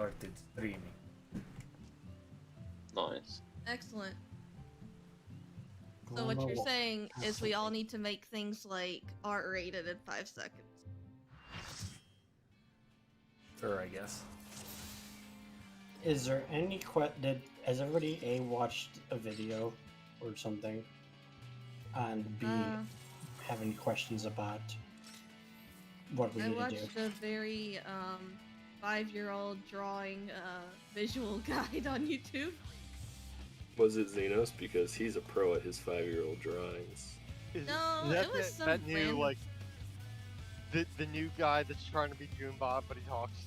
started streaming. Nice. Excellent. So what you're saying is we all need to make things like R-rated in 5 seconds. Sure, I guess. Is there any has everybody A watched a video or something, and B have any questions about what we need to do? I watched a very 5-year-old drawing visual guide on YouTube. Was it Xenos? Because he's a pro at his 5-year-old drawings. No, that, it was some that new random... like the new guy that's trying to be Junebot, but he talks.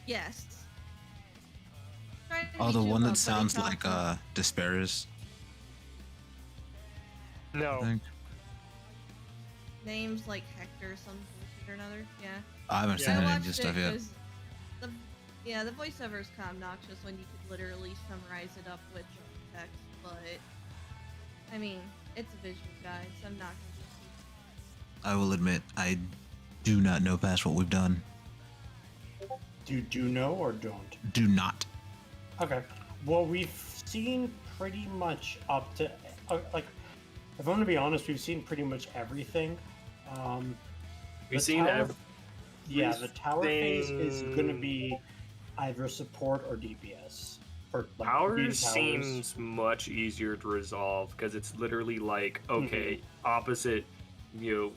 Yes. Oh, the one that sounds like Despairs. No. I think. Names like Hector, some bullshit or another. Yeah. I haven't seen any of this stuff yet. The voiceover is kind of obnoxious when you could literally summarize it up with text, but I mean, it's a visual guide, so I'm not gonna. I will admit, I do not know past what we've done. Do know or don't? Do not. Okay. Well, we've seen pretty much up to like. If I'm gonna be honest, we've seen pretty much everything. We've seen yeah, the tower phase is gonna be either support or DPS. For like, towers seems much easier to resolve because it's literally like, okay, opposite,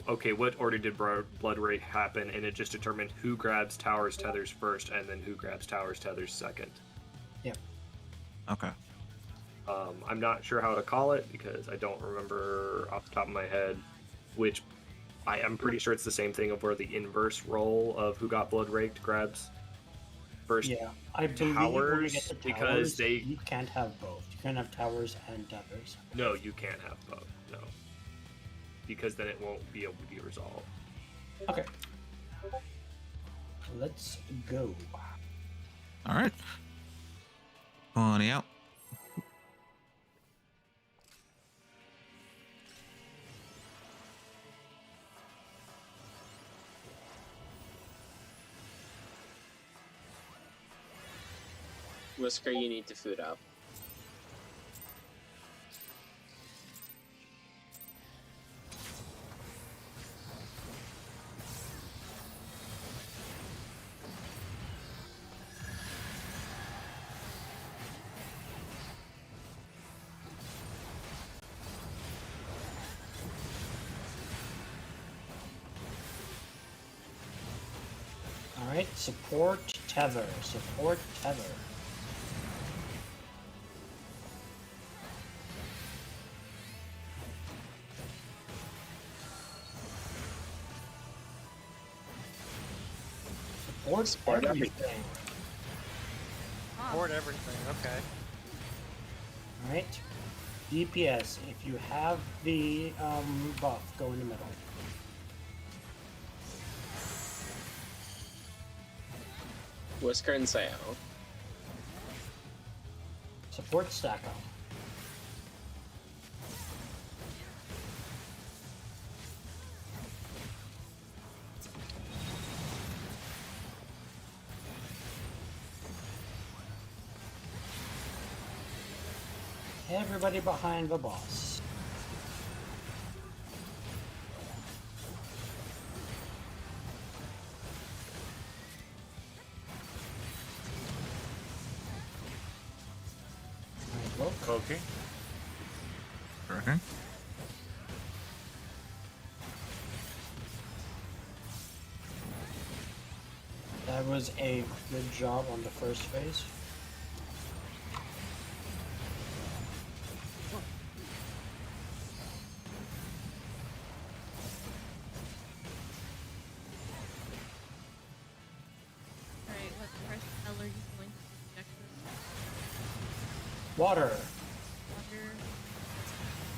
okay, what order did blood rage happen, and it just determined who grabs towers tethers first and then who grabs towers tethers second. Yeah. Okay. I'm not sure how to call it because I don't remember off the top of my head which. I am pretty sure it's the same thing of where the inverse roll of who got blood raked grabs first. Yeah, I believe towers, when we get to towers, because you can't have both. You can't have towers and tethers. No, you can't have both. No, because then it won't be able to be resolved. Okay, let's go. All right. Pony out. Whisker, you need to food up. Alright, support tether. Support tether. Support everything. Support everything, okay. Alright. DPS, if you have the buff, go in the middle. Whisker and Sayo. Support stack up. Everybody behind the boss. Okay. Okay. That was a good job on the first phase. Alright, what first spell are you going to check this? Water. Water.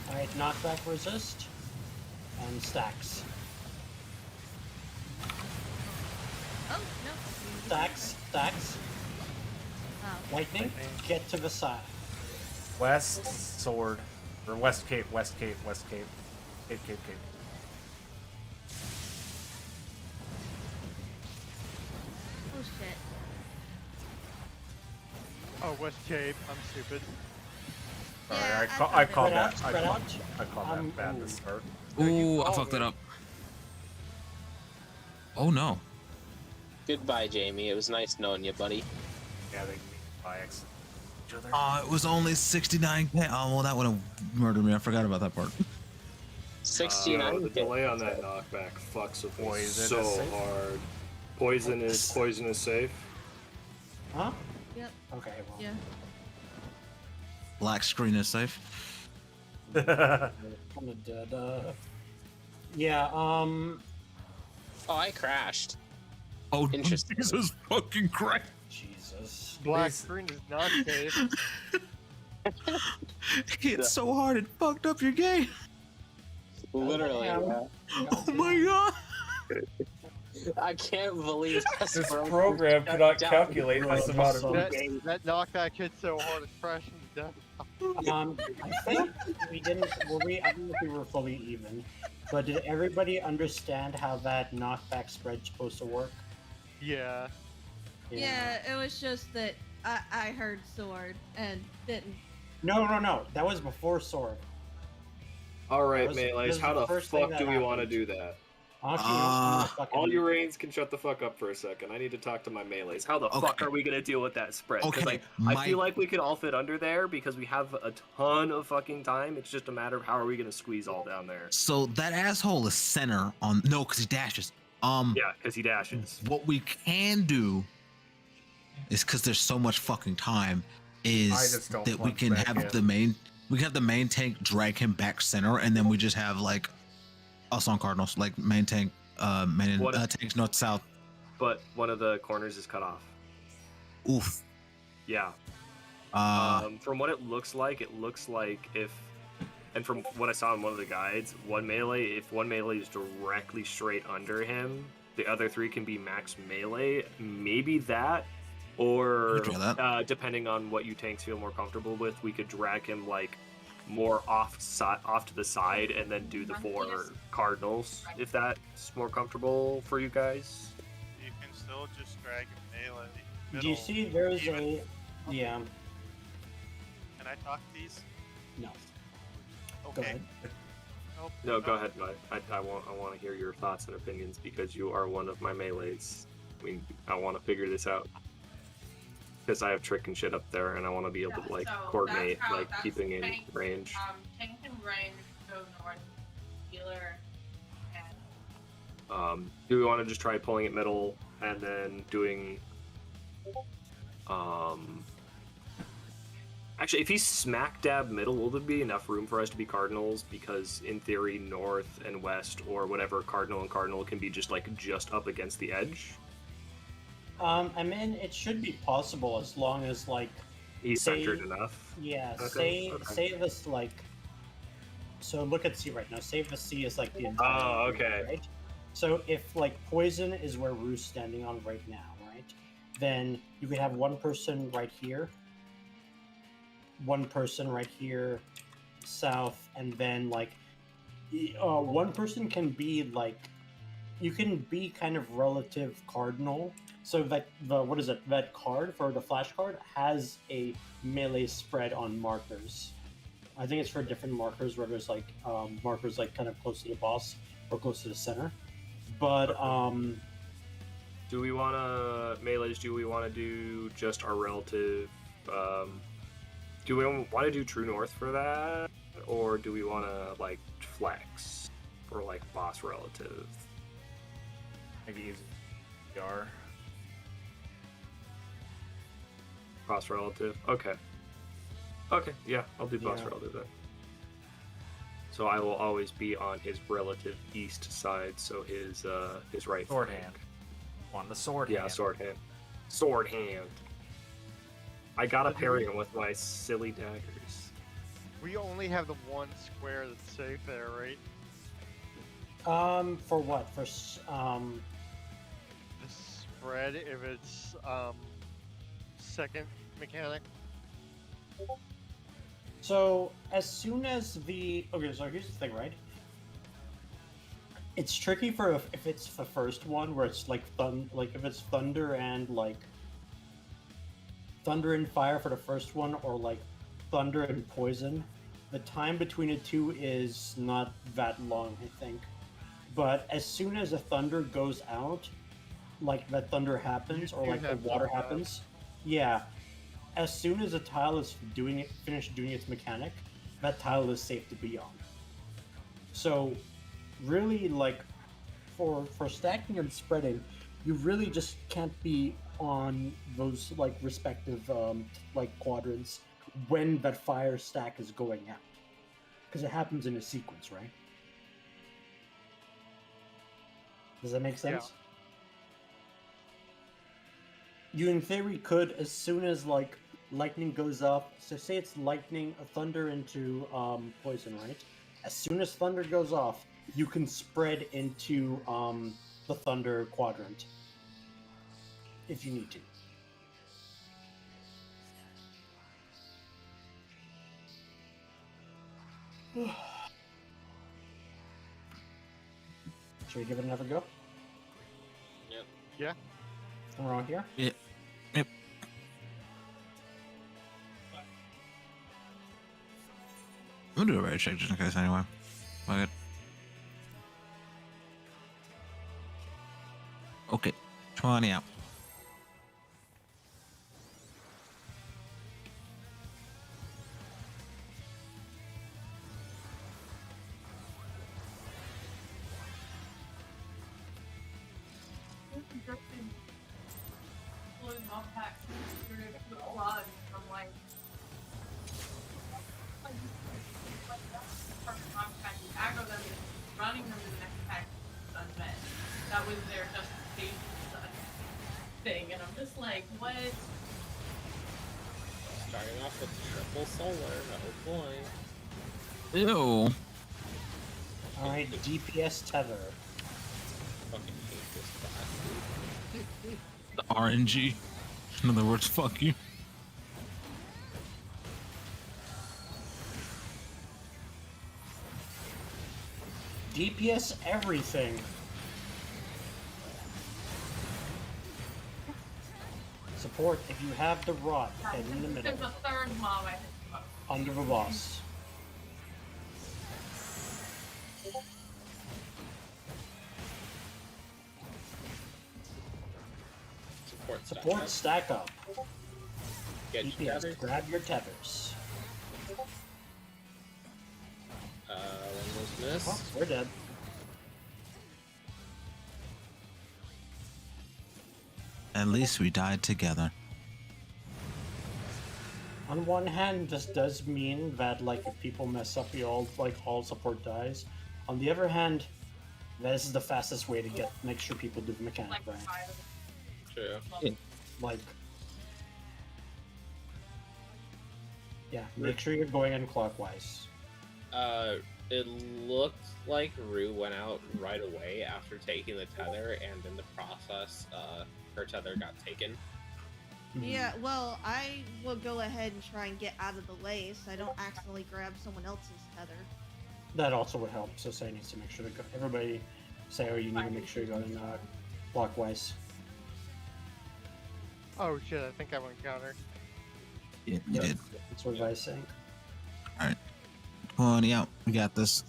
Alright, knockback resist. And stacks. Oh, no. Stacks. Wow. Lightning, get to the side. West sword. Or West Cape. Cape. Cape. Oh shit. Oh, West Cape. I'm stupid. Sorry, Yeah, I thought it called was- that. Spread out. I called that bad to start. No, you Ooh, I called fucked that it. up. Oh no. Goodbye, Jamie. It was nice knowing you, buddy. Yeah, they meet by accident each other. It was only 69K. Oh, well, that would have murdered me. I forgot about that part. 69. The delay on that knockback fucks with me Poison so is safe? hard. Poison is safe. Huh? Yep. Okay, well. Yeah. Black screen is safe. I'm dead. Yeah, Oh, I crashed. Oh, Interesting. Jesus fucking Christ. Jesus. Black Please. screen is not safe. Hit so hard it fucked up your game. Literally. Yeah. Yeah. Oh my god. I can't believe This broke program shut cannot down. calculate this amount of. That knockback hit so hard it crashed into death. I think we didn't. Were we? I don't know if we were fully even, but did everybody understand how that knockback spread's supposed to work? Yeah. Yeah, it was just that I heard sword and didn't. No. That was before sword. All right, This Melees, is how the the first thing fuck that do we want to happened. do that? Honestly, you know, I'm gonna fucking- All your reigns can shut the fuck up for a second. I need to talk to my Melees. How the fuck Okay. are we gonna deal with that spread? 'Cause, Okay, like, my- I feel like we could all fit under there because we have a ton of fucking time. It's just a matter of how are we gonna squeeze all down there. So that asshole is center on. No, because he dashes. Yeah, because he dashes. What we can do is because there's so much fucking time. I Is just don't that we want can back have in. the main. We can have the main tank drag him back center, and then we just have like us on Cardinals, like main tank, main What- tanks north south. But one of the corners is cut off. Oof. Yeah. From what it looks like if, and from what I saw in one of the guides, if one melee is directly straight under him, the other three can be max melee. Maybe that, or We could try that. depending on what you tanks feel more comfortable with, we could drag him like more off to the side and then do the 4 cardinals if that's more comfortable for you guys. You can still just drag him melee. Do you middle, see there's even. a? Yeah. Can I talk these? No. Okay. Go ahead. Nope. No, go ahead, Mike. I want to hear your thoughts and opinions because you are one of my melees. I want to figure this out because I have trick and shit up there, and I want to be able to like coordinate, like keeping in range. Tank and range go north, healer, and Do we want to just try pulling it middle and then doing? Actually, if he's smack dab middle, will there be enough room for us to be cardinals? Because in theory, north and west or whatever, cardinal and cardinal can be just up against the edge. I mean, it should be possible as long as like. He's Say- centered enough. Yeah. Okay, Say okay. say this like. So look at C right now. Say the C is like the entire. Oh, group, okay. Right. So if like poison is where Roo's standing on right now, right? Then you could have one person right here, one person right here, south, and then like, one person can be like, you can be kind of relative cardinal. So that that card for the flash card has a melee spread on markers. I think it's for different markers where there's like markers like kind of close to the boss or close to the center. But Do we want to melees? Do we want to do just our relative? Do we want to do true north for that, or do we want to like flex for like boss relative? Make it easy. PR. Boss relative. Okay. Okay. Yeah, I'll do boss Yeah. relative then. So I will always be on his relative east side. So his right Sword flank. hand. On the sword Yeah, hand. sword hand. Sword hand. I gotta parry him with my silly daggers. We only have the one square that's safe there, right? for what? For The spread, if it's second mechanic. so as soon as the so here's the thing, right? It's tricky for if it's the first one where it's like if it's thunder and like thunder and fire for the first one, or like thunder and poison, the time between the two is not that long, I think. But as soon as a thunder goes out, like that thunder happens, or You like the have water some time. happens, yeah. As soon as a tile is finished doing its mechanic, that tile is safe to be on. So, really, like for stacking and spreading, you really just can't be on those like respective like quadrants when that fire stack is going out, because it happens in a sequence, right? Does that make sense? You in theory could, as soon as like lightning goes up, so say it's lightning, thunder into poison, right? As soon as thunder goes off, you can spread into the thunder quadrant if you need to. Should we give it another go? Yep. Yeah. We're on here. Yeah. Yep. We'll do a rage check just in case anyway. Fuck it. Okay. 20 out. I'm like, aggro them, running them to the next pack unmet. That was their justification for the thing, and I'm just like, what? Starting off with triple solar. Oh boy. Ew. Alright, DPS tether. Fucking hate this class. The RNG. In other words, fuck you. DPS everything. Support if you have the rod, head in the middle, There's a third mob I think about. under the boss. Support stack up. Get DPS, together. grab your tethers. One was missed. Oh, we're dead. At least we died together. On one hand, this does mean that like if people mess up, you all support dies. On the other hand, this is the fastest way to make sure people do the mechanic Like right. 5 of them. True. Like, yeah, make sure you're going in clockwise. It looked like Rue went out right away after taking the tether, and in the process, her tether got taken. Yeah, well, I will go ahead and try and get out of the way so I don't accidentally grab someone else's tether. That also would help. So Say needs to make sure to go. Everybody, say, oh, you need to make sure you go in clockwise. Oh shit, I think I went counter. Yeah, you did. That's what I was saying. Alright. 20 out. We got this.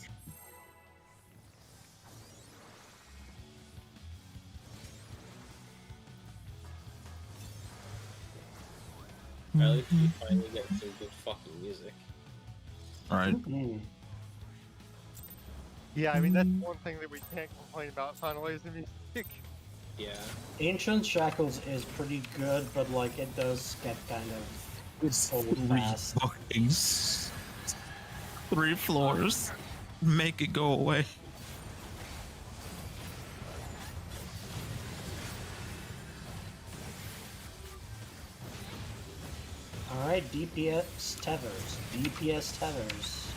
At least we finally get some good fucking music. Alright. Yeah, I mean that's one thing that we can't complain about. Finally, is the music. Yeah. Ancient Shackles is pretty good, but like it does get kind of It's old fast. fucking 3 floors. Make it go away. Alright, DPS tethers. DPS tethers.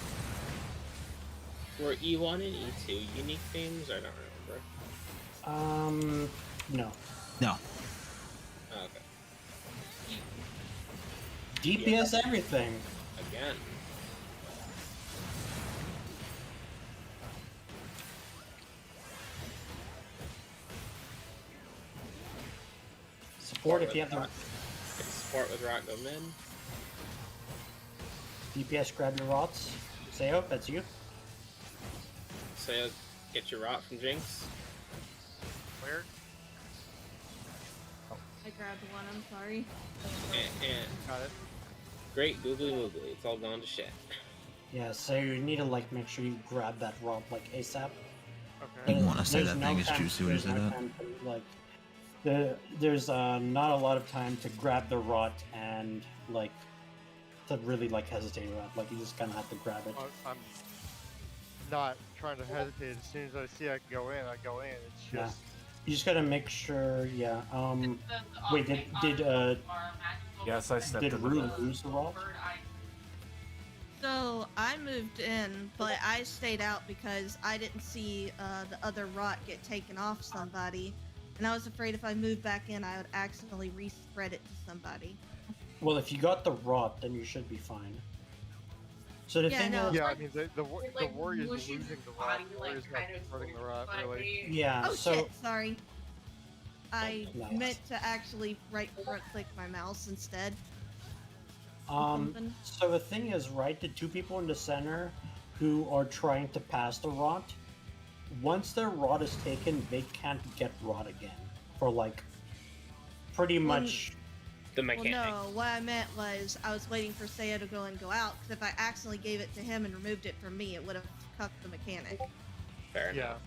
Were E1 and E2 unique themes? I don't remember. No. No. Oh, okay. DPS everything. Again. Support if you have the. support with rock go mid. DPS, grab your rots. Sayo, that's you. So get your rot from Jinx. Where? I grabbed one, I'm sorry. And Got it. great googly moogly. It's all gone to shit. Yeah, so you need to like make sure you grab that rot like ASAP. Okay. You want to say There's that no thing is time- juicy when you there's say no that? time to, like, there's not a lot of time to grab the rot and like to really like hesitate about. Like you just kind of have to grab it. I'm not trying to hesitate. As soon as I see I can go in, I go in. It's Yeah. just You just gotta make sure. Yeah. Wait, did Yes, I stepped did in the Rue middle. lose the rot? So I moved in, but I stayed out because I didn't see the other rot get taken off somebody, and I was afraid if I moved back in, I would accidentally respread it to somebody. Well, if you got the rot, then you should be fine. So the Yeah, thing no. is, yeah. I mean, the It, the like, warrior's mushes losing his the rot. body, The like, warrior's not kind of hurting the rot but really. yeah. Oh so shit, sorry. I Nice. meant to actually right click my mouse instead. um, so the thing is, right? The two people in the center who are trying to pass the rot, once their rot is taken, they can't get rot again for like pretty Well, much. The Well, mechanic. no, what I meant was I was waiting for Sayo to go and go out, because if I accidentally gave it to him and removed it from me, it would have cucked the mechanic. Fair Yeah. enough.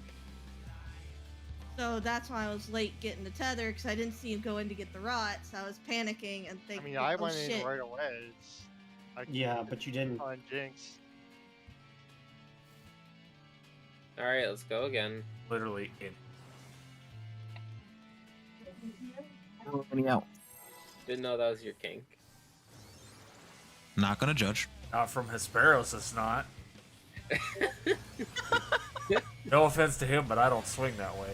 So that's why I was late getting the tether, because I didn't see him go in to get the rot, so I was panicking and I thinking, mean, I oh went shit. in right away. It's, I Yeah, can't but you didn't. find Jinx. All right, let's go again. Literally in. Out. Didn't know that was your kink. Not gonna judge. Not from Hesperos, it's not. No offense to him, but I don't swing that way.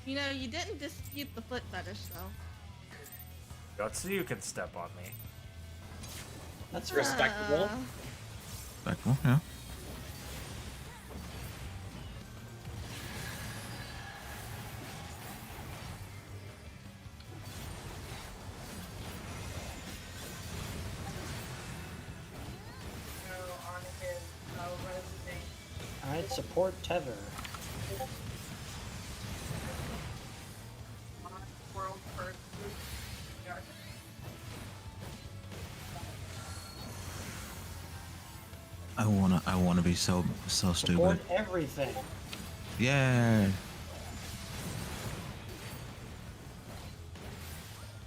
You know, you didn't dispute the foot fetish, though. Gutsy, you can step on me. That's Respectable. Respectful, yeah. All right, support tether. World first. I wanna be so Support stupid. everything. Yeah.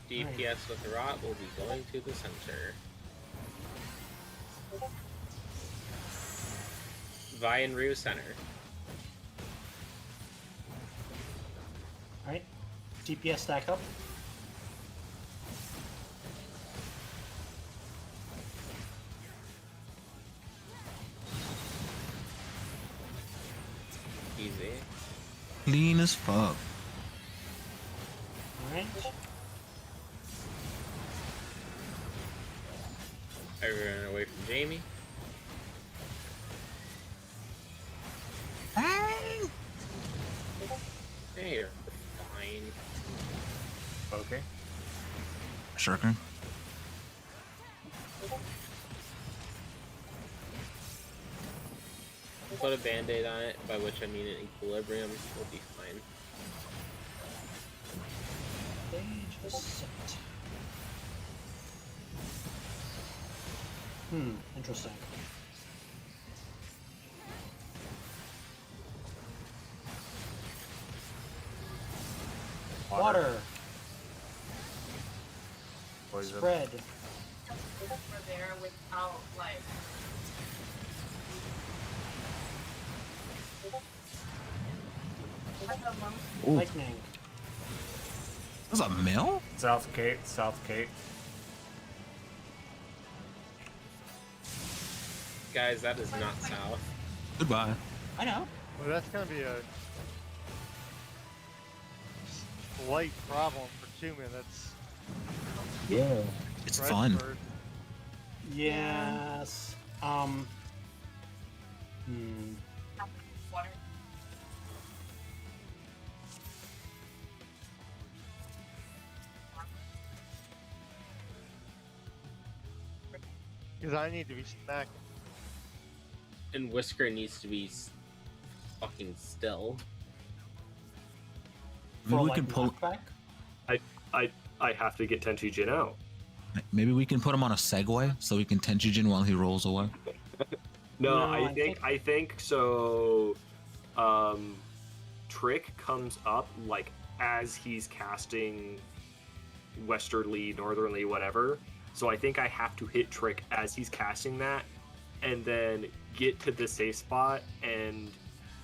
DPS with the rot will be going to the center. Vi and Ryu center. All right, DPS stack up. Easy. Clean as fuck. All right. Everyone away from Jamie. Hey, you're fine. Okay. Sure can. Put a band-aid on it, by which I mean an equilibrium, will be fine. Stage is set. Interesting. Water. Poison. Spread. Over there without like. Ooh. Lightning. That's a mill? South Cape, South Cape. Guys, that is not south. Goodbye. I know. Well, that's gonna be a slight problem for 2 minutes. Yeah. It's Right, fun. Bird? Yes. Water. Because I need to be smacking. And Whisker needs to be fucking still. Maybe For we like can pull. knockback? I have to get Tenchi Jin out. Maybe we can put him on a Segway so we can Tenchijin while he rolls away. No, No, I think so. Trick comes up like as he's casting westerly, northerly, whatever. So I think I have to hit Trick as he's casting that, and then get to the safe spot and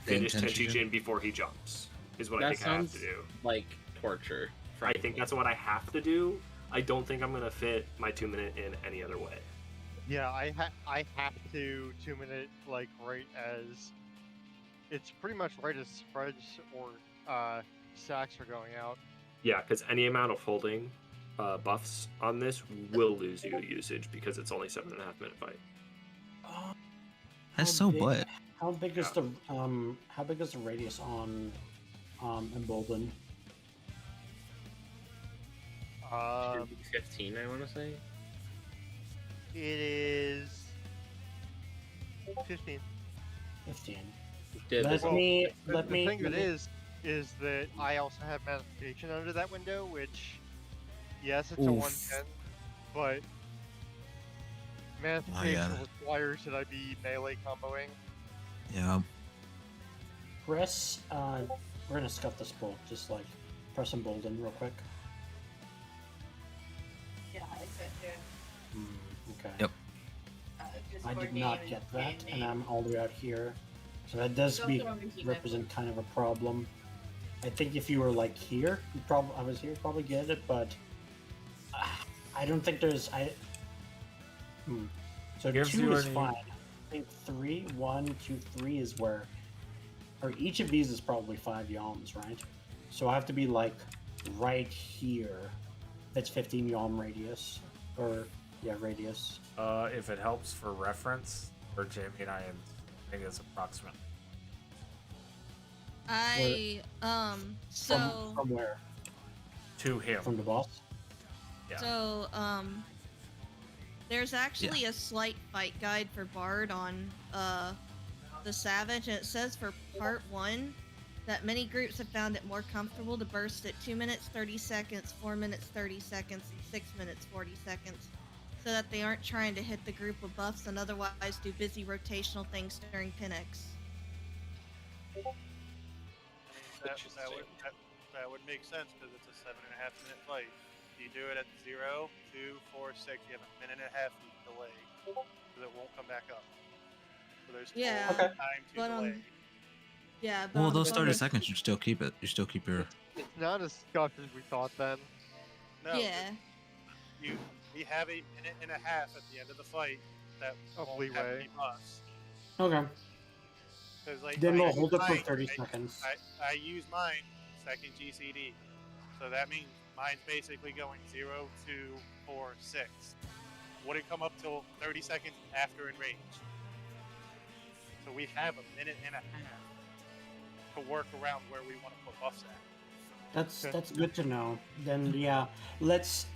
finish Tenchi Tenchi Jin before he jumps. Is what I That think I have sounds to do. like torture. I frankly. think that's what I have to do. I don't think I'm gonna fit my 2 minute in any other way. Yeah, I have to 2-minute like right as it's pretty much right as spreads or sacks are going out. Yeah, because any amount of holding buffs on this will lose you usage because it's only 7.5 minute fight. That's How so big- butt. How big is the radius on Embolden? 15, I want to say. It is 15. 15. Did Let this me The let me. thing let that me- is that I also have magnification under that window, which yes, it's a Oof. 110, but magnification requires that I be melee comboing. Yeah. press. We're gonna scuff this pull. Just like press Embolden real quick. Yeah, I said it. Okay. Yep. Just I for did not game get and that, game and name. I'm all the way out here. So that does Don't be throw me team represent kind of a problem. I think if you were like here, you probably I was here, you'd probably get it, but I don't think there's So Gives 2 you is any- fine. I think 3, 1, 2, 3 is where, or each of these is probably 5 yalms, right? So I have to be like right here. That's 15 yalm radius, or yeah, radius. If it helps for reference, for Jamie and I think it's approximate. So From where? To him. From the boss? Yeah. So, there's actually a slight fight guide for Bard on the Savage, and it says for part 1 that many groups have found it more comfortable to burst at 2 minutes 30 seconds, 4 minutes 30 seconds, and 6 minutes 40 seconds, so that they aren't trying to hit the group with buffs and otherwise do busy rotational things during Pinex. That would make sense because it's a 7.5 minute fight. You do it at 0, 2, 4, 6. You have a minute and a half delay, so it won't come back up. So there's Yeah, full Okay. time to but delay. Yeah, but Well, on those 30 bonus- seconds, you still keep it. You still keep your. It's not as scuffed as we thought then. No, Yeah. we have a minute and a half at the end of the fight that Of won't have leeway. any buffs. Okay. Because like Then I we'll use hold it for mine- 30 I- seconds. I use mine second GCD, so that means mine's basically going 0, 2, 4, 6. Would it come up till 30 seconds after in range? So we have a minute and a half to work around where we want to put buffs at. That's good to know. Then yeah, let's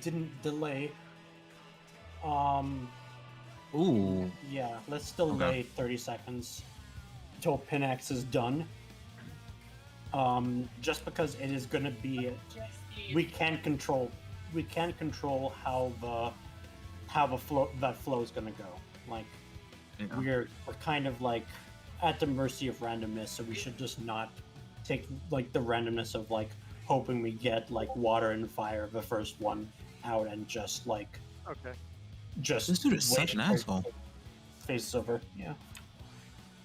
didn't delay. Ooh. Yeah, let's delay 30 seconds until Pinex is done. Just because it is gonna be, we can control how the flow is gonna go. Like we're kind of like at the mercy of randomness, so we should just not take like the randomness of like hoping we get like water and fire the first one out and just like Okay. just This dude is such wait an for asshole. Face is over. Yeah.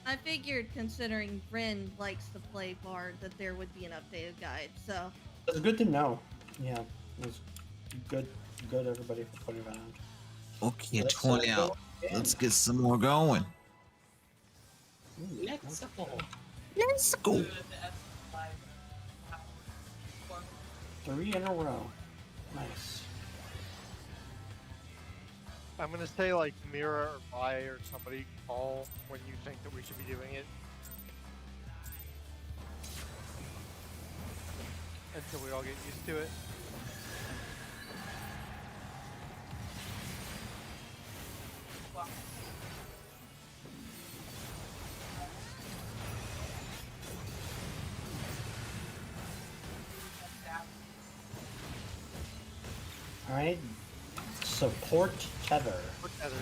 I figured, considering Rin likes to play Bard, that there would be an updated guide. So It's good to know. Yeah. It's good everybody for putting that out. Okay, Let's, 20 go out. again. Let's get some more going. Ooh, Let's go. Let's go. Do it at the S5 hour. 3 in a row. Nice. I'm gonna say like Mira or Mai or somebody call when you think that we should be doing it. Until we all get used to it. Alright. Support tether. Look at it.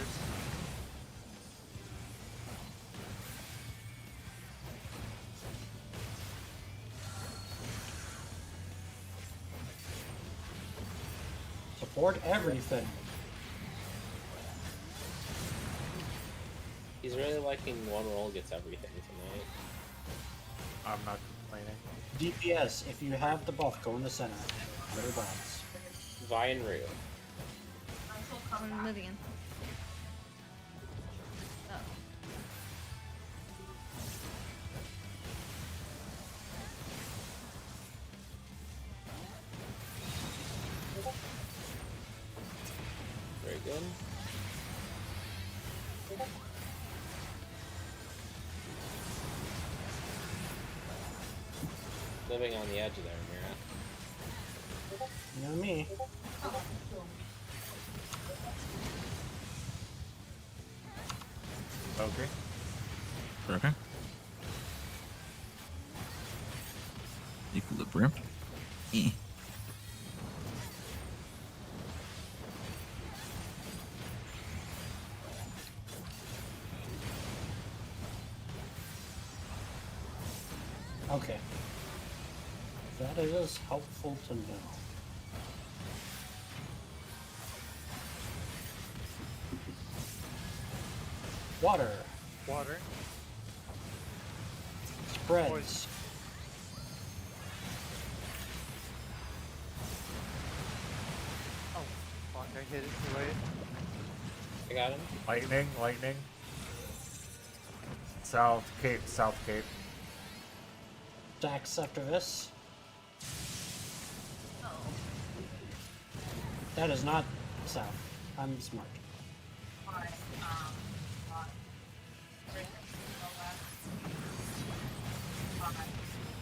Support everything. He's really liking one roll gets everything tonight. I'm not complaining. DPS, if you have the buff, go in the center. Better bots. Vi and Rue. I'm moving in. Oh. Very good. Living on the edge there, Mira. You know me. Okay. Okay. Equilibrium. Eh. Okay. That is helpful to know. Water. Water. Spreads. Oh, fuck, I hit it too late. I got him. Lightning, lightning. South Cape, South Cape. Stacks after this. That is not south. I'm smart.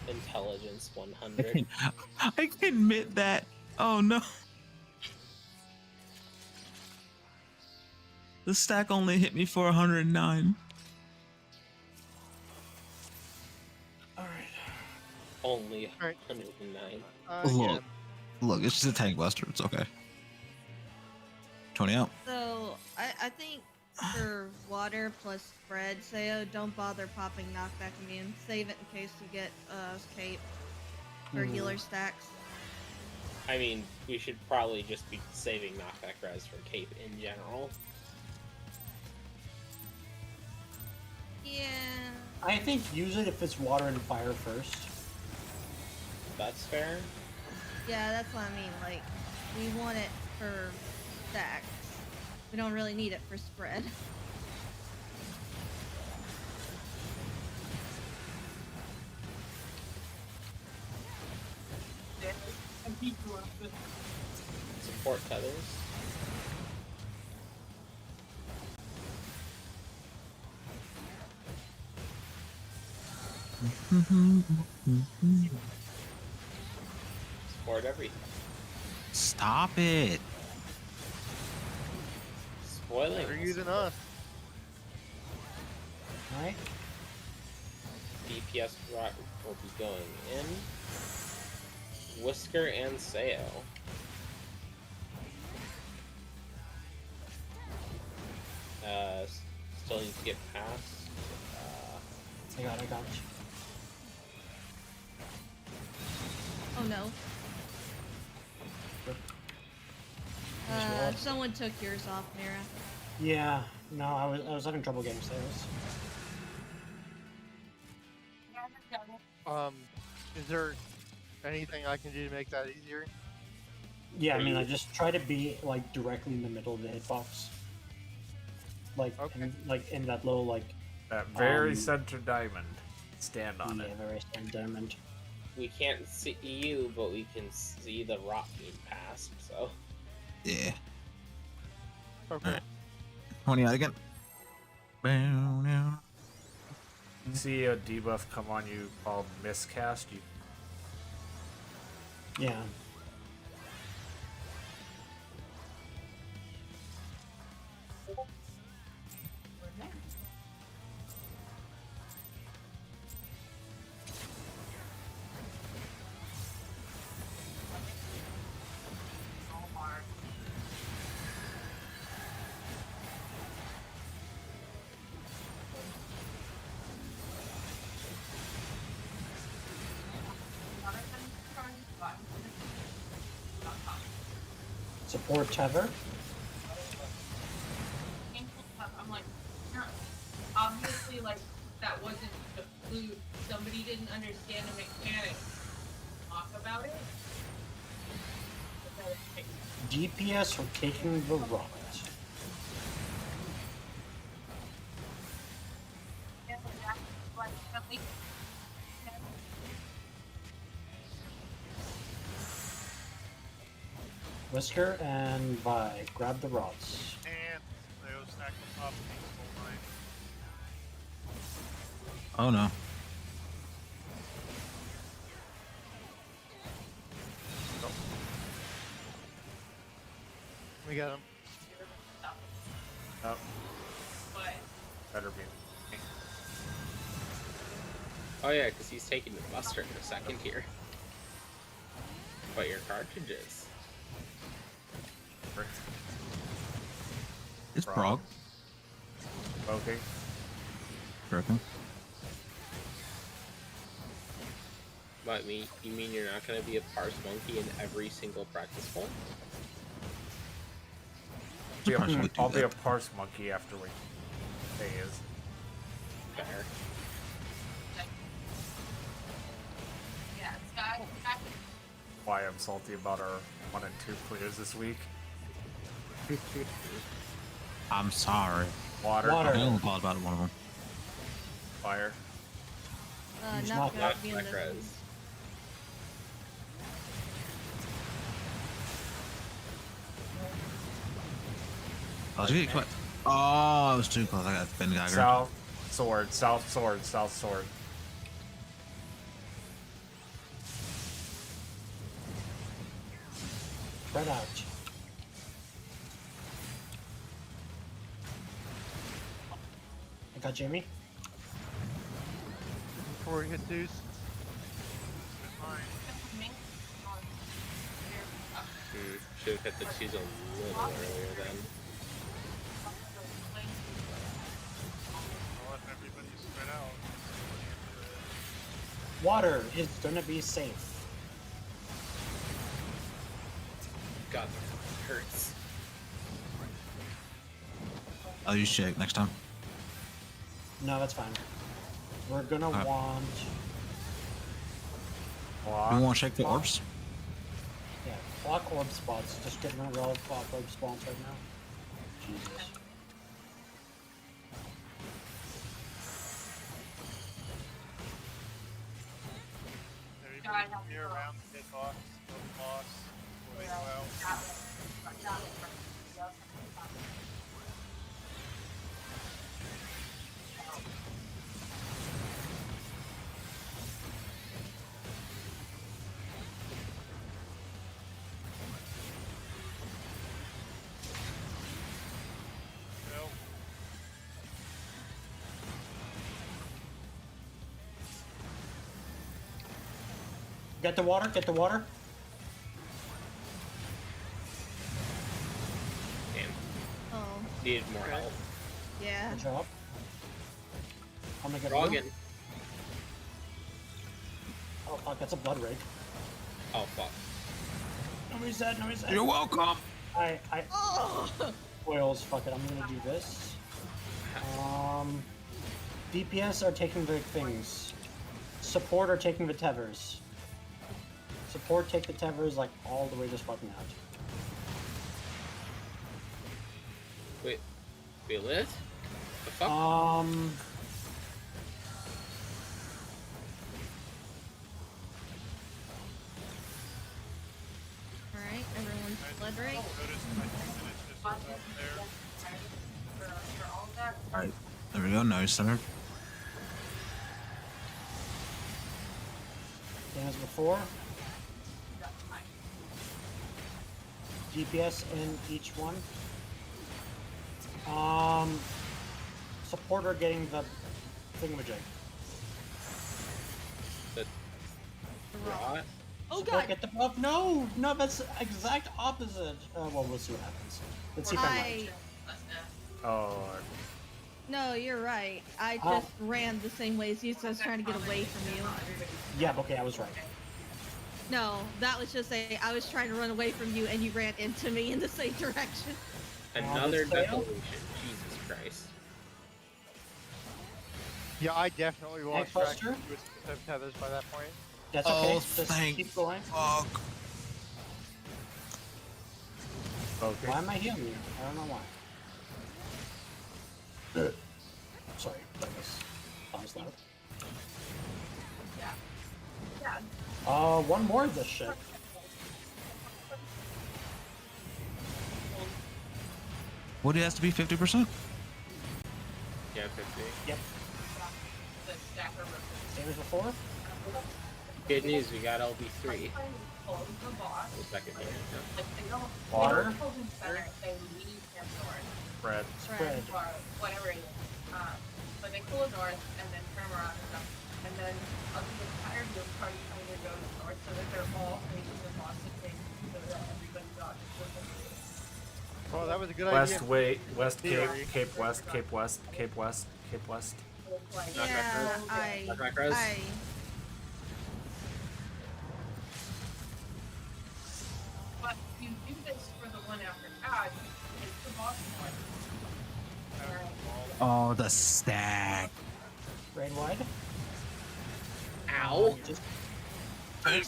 Intelligence 100. I can admit that. Oh no. The stack only hit me for 109. Alright. Only Alright. 109. Look. Look, it's just a tank buster. It's okay. 20 out. So I think for water plus spread, Sayo, don't bother popping knockback immune. Save it in case you get cape or healer stacks. I mean, we should probably just be saving knockback res for cape in general. Yeah. I think use it if it's water and fire first. That's fair. Yeah, that's what I mean. Like, we want it for stacks. We don't really need it for spread. Support tethers. Support everything. Stop it. Spoiling. Better you than us. Alright? DPS rock will be going in. Whisker and Sayo. Still need to get past. I got it. Oh no. Someone took yours off, Mira. Yeah, no, I was having trouble getting sales. Is there anything I can do to make that easier? Yeah, I mean, I just try to be like directly in the middle of the hitbox, like in that little like That very center diamond. Stand on yeah, it. very stand diamond. We can't see you, but we can see the rock being passed, so. Yeah. Okay. Alright. 20 out again. Bow, now. You see a debuff come on you called miscast. You Yeah. Support tether. Painful stuff. I'm like, no, obviously, like, that wasn't the flute. Somebody didn't understand the mechanics. Talk about it. DPS are taking the rot. Whisker and Vi, grab the rods. And they'll stack them up peaceful line. Oh no. We got him. Oh, But better be. Oh yeah, because he's taking the buster in a second here. But your cartridges. It's prog. Smoking. Broken. But you mean you're not going to be a parse monkey in every single practice point? I'll be a parse monkey after we phase. Fair. yeah, Sky. Why I'm salty about our 1 and 2 clears this week. I'm sorry. Water. Water. I only thought about one of them. Fire. He's Not not gonna Not be in this macros. one. Oh, did you get caught? Oh, I was too close. I got Ben Geiger. South sword. South sword. South sword. Spread out. I got Jamie. Before we hit these. Should have hit the cheese a little earlier then. I'll let everybody spread out. Water is gonna be safe. God, that hurts. I'll use shake next time. No, that's fine. We're gonna Alright. want. Block. You want to shake the orbs? Yeah, block orb spots. Just get rid of all block orb spots right now. Jesus. Everybody come here around the hit box, go to the boss, before they go out. Go. Get the water. Get the water. Damn. Oh, Needed more help. yeah. Good job. I'm gonna get Rogan. Oh fuck, that's a blood rig. Oh fuck. No reset. No reset. You're welcome. I Oh! oils. Fuck it. I'm gonna do this. DPS are taking the things. Support are taking the tethers. Support take the tethers like all the way just fucking out. Wait. Feel it? The fuck? Alright, everyone's blood rate. Notice my 2 minutes just was up there. Alright. There we go. No center. Same as before. DPS in each one. Support are getting the thingamajig. The rot? Oh Support god! get the buff. No, no, that's exact opposite. Well, we'll see what happens. Let's see if I'm right. Oh, No, you're right. I Oh. just ran the same way as you, so I was trying to get away from you. Yeah, okay, I was right. No, that was just I was trying to run away from you and you ran into me in the same direction. Another fail? desolation. Jesus Christ. Yeah, I definitely lost track Buster? of tethers by that point. That's okay. Oh, Just thank keep going. fuck. Okay. Why am I healing you? I don't know why. Sorry, that was loud. Yeah. One more of this shit. What it has to be 50%? Yeah, 50. Yep. The stacker Same as before. Good news, we got LB3. Close the boss. The second game. Like they don't. Water. They don't hold him center. They leave him north Fred. Spread. or whatever it is. But they pull north and then turn around and stuff. And then the entire group party kind of goes north so that they're all facing the boss thing so that everybody dodges with them. Oh, that was a good West, idea. wait, West Cape, Theory. Cape West, Cape West, Cape West, Cape West. So it's like, Yeah, Macros? but if you do this for the one after God, it's the boss one. Oh, the stack. Rain wide. Ow! Just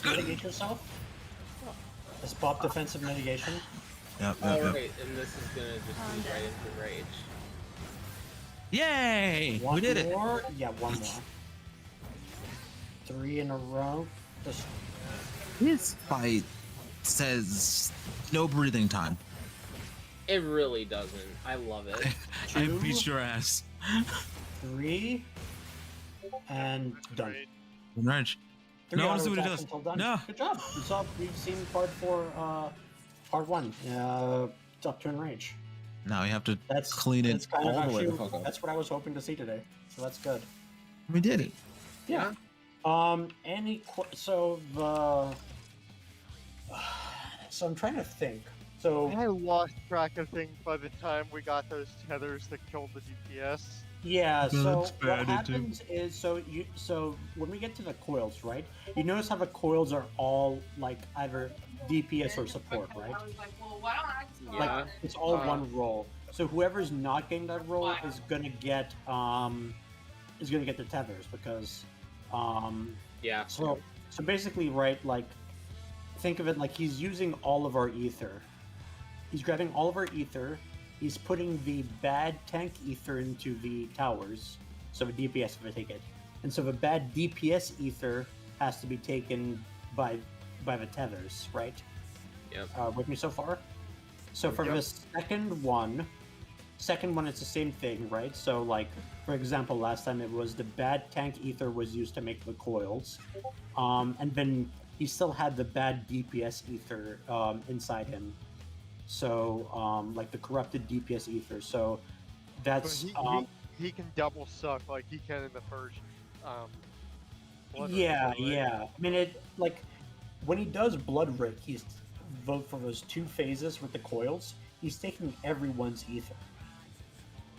mitigate yourself. Just pop defensive mitigation. Yep, Oh, yep, yep. right, and this is gonna just be right into rage. Yay! One We did it. more. Yeah, one more. 3 in a row. Just This fight says no breathing time. It really doesn't. I love it. I Two. beat your ass. 3 and done. Great. Rage. 3 No, I wanna auto see what it attacks does. until done. No. Good job. We've seen part 4, part 1. It's up to enrage. Now we have to That's clean it that's kind of all the way the actually- fuck up. That's what I was hoping to see today. So that's good. We did it. Yeah. So the. So I'm trying to think. So I lost track of things by the time we got those tethers that killed the DPS. yeah, so That's what bad, too. happens is so when we get to the coils, right? You notice how the coils are all like either DPS or support, right? I was like, well, why don't I just go Yeah. out Like it's all Uh, one roll. So whoever's not getting that roll is gonna get the tethers because Yeah. so basically, right, like think of it like he's using all of our ether. He's grabbing all of our ether. He's putting the bad tank ether into the towers. So the DPS will take it. And so the bad DPS ether has to be taken by the tethers, right? Yep. With me so far? So for Yep. the second one, it's the same thing, right? So like, for example, last time it was the bad tank ether was used to make the coils. And then he still had the bad DPS ether But inside him. So, like the corrupted DPS ether. So that's he can double suck like he can in the first. Blood yeah, Ritual, right? yeah. I mean, it like when he does Blood Rig, he's vote for those 2 phases with the coils. He's taking everyone's ether.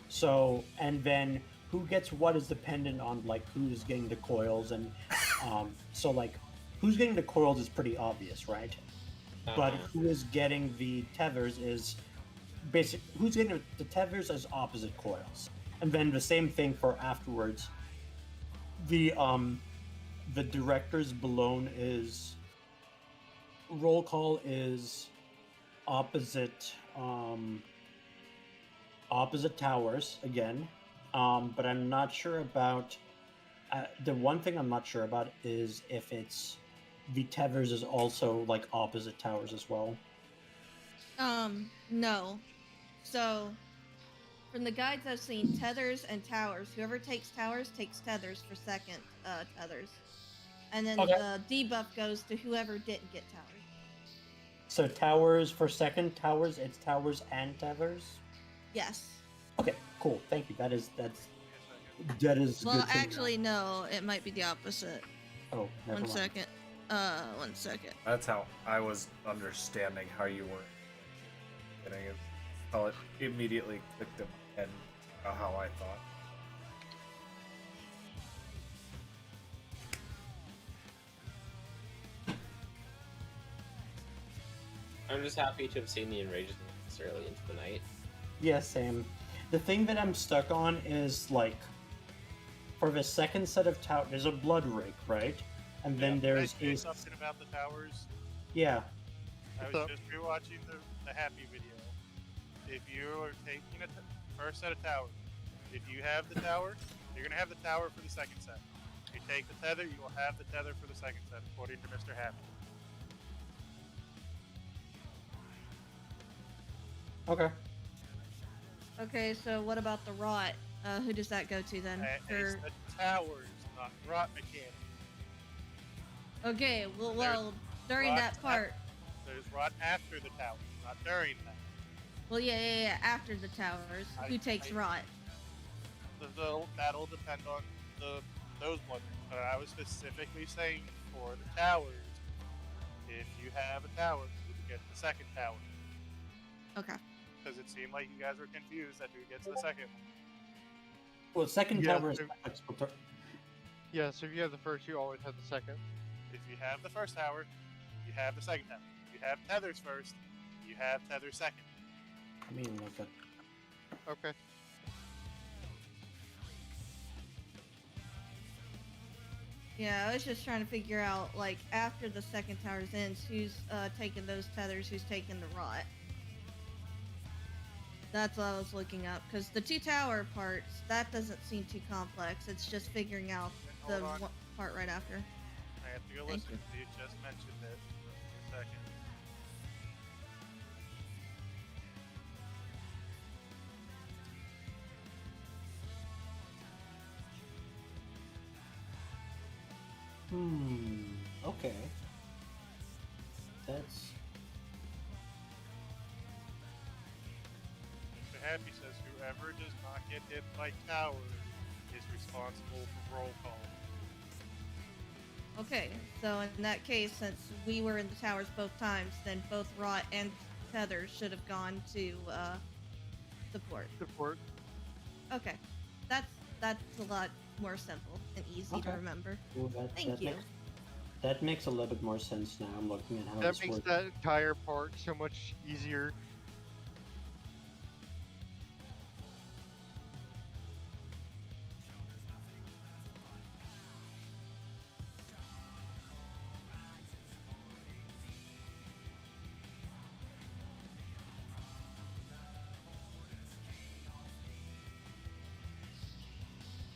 So, and then who gets what is dependent on like who's getting the coils, and so like who's getting the coils is pretty obvious, right? But who is getting the tethers is basic. Who's getting the tethers as opposite coils, and then the same thing for afterwards. The director's blown is roll call is opposite opposite towers again, but I'm not sure about the one thing I'm not sure about is if it's the tethers is also like opposite towers as well. No. So, from the guides I've seen, tethers and towers. Whoever takes towers takes tethers for second tethers, and then Okay. the debuff goes to whoever didn't get towers. So towers for second towers, it's towers and tethers. Yes. Okay, cool. Thank you. That is Well, good. To know. actually, no. It might be the opposite. Oh, never One mind. second. 1 second. That's how I was understanding how you were getting it. How it immediately clicked in my head how I thought. I'm just happy to have seen the enrages this early into the night. Yeah, same. The thing that I'm stuck on is like, for the second set of towers, there's a blood rake, right? And then there's Can I a say something about the towers. yeah. I What's was up? just rewatching the happy video. If you are taking a first set of towers, if you have the tower, you're gonna have the tower for the second set. If you take the tether, you will have the tether for the second set, according to Mr. Happy. Okay. Okay, so what about the rot? Who does that go to then? It's the towers, not rot mechanic. Okay, well, during rot that part. There's rot after the towers, not during that. Well, yeah. After the towers, who takes rot? That'll depend on those blood rings. But I was specifically saying for the towers, if you have a tower, you get the second tower. Okay. Because it seemed like you guys were confused at who gets the second one. Well, second Yeah, tower is so- flexible tur- Yeah, so if you have the first, you always have the second. If you have the first tower, you have the second tower. If you have tethers first, you have tethers second. I mean, like a Okay. Yeah, I was just trying to figure out, like, after the second tower's ends, who's taking those tethers, who's taking the rot. That's what I was looking up, because the two tower parts, that doesn't seem too complex. It's just figuring out the Hold on. one part right after. I have to go Thank listen. You just mentioned it. For a second. Okay. That's Mr. Happy says whoever does not get hit by tower is responsible for roll call. Okay, so in that case, since we were in the towers both times, then both rot and tethers should have gone to support. Support. Okay, that's a lot more simple and easy to Okay. remember. well, Thank you. That makes a little bit more sense now. I'm looking at how That this makes works. that entire part so much easier.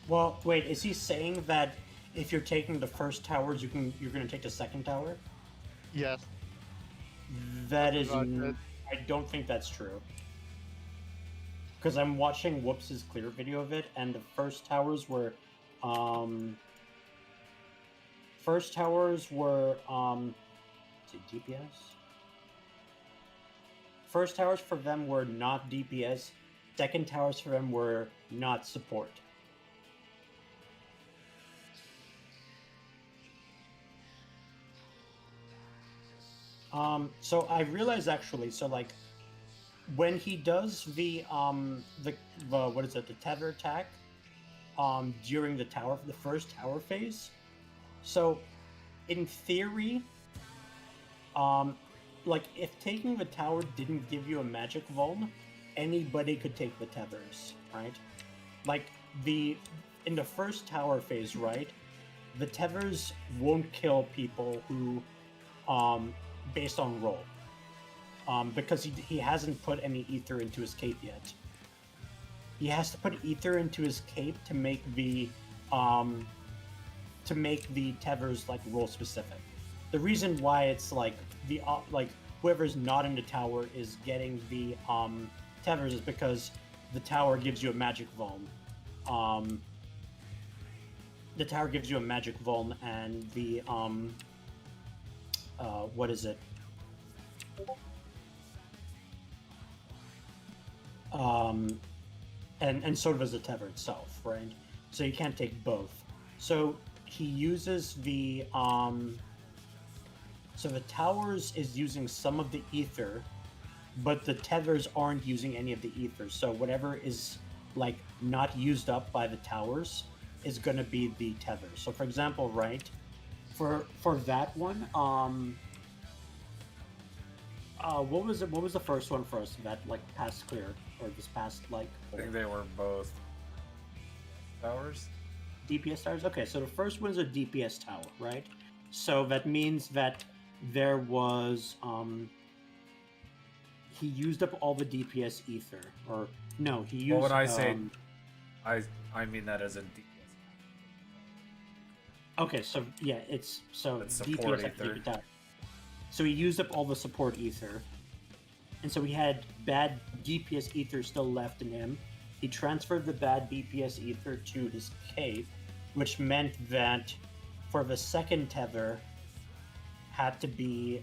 Well, wait, is he saying that if you're taking the first towers, you're gonna take the second tower? Yes. That is, what I said. I don't think that's true. Because I'm watching Whoops' clear video of it, and the first towers were, is it DPS? First towers for them were not DPS. Second towers for them were not support. So I realized actually, so like when he does the what is it, the tether attack during the first tower phase. So in theory, like if taking the tower didn't give you a magic vuln, anybody could take the tethers, right? Like in the first tower phase, right? The tethers won't kill people who based on roll. Because he hasn't put any ether into his cape yet. He has to put ether into his cape to make the tethers like roll specific. The reason why it's like whoever's not in the tower is getting the tethers is because the tower gives you a magic vuln. The tower gives you a magic vuln, and the what is it? And so does the tether itself, right? So you can't take both. So he uses the so the towers is using some of the ether, but the tethers aren't using any of the ether. So whatever is like not used up by the towers is gonna be the tether. So for example, right, for that one, What was it? What was the first one first that like passed clear or this past like I think they were both towers. DPS towers? Okay, so the first one's a DPS tower, right? So that means that there was he used up all the DPS ether, or no, he used. Well, when I say, I mean that as in DPS. Okay, so yeah, it's so That's support DPS ether. tower. So he used up all the support ether, and so he had bad DPS ether still left in him. He transferred the bad DPS ether to his cape, which meant that for the second tether had to be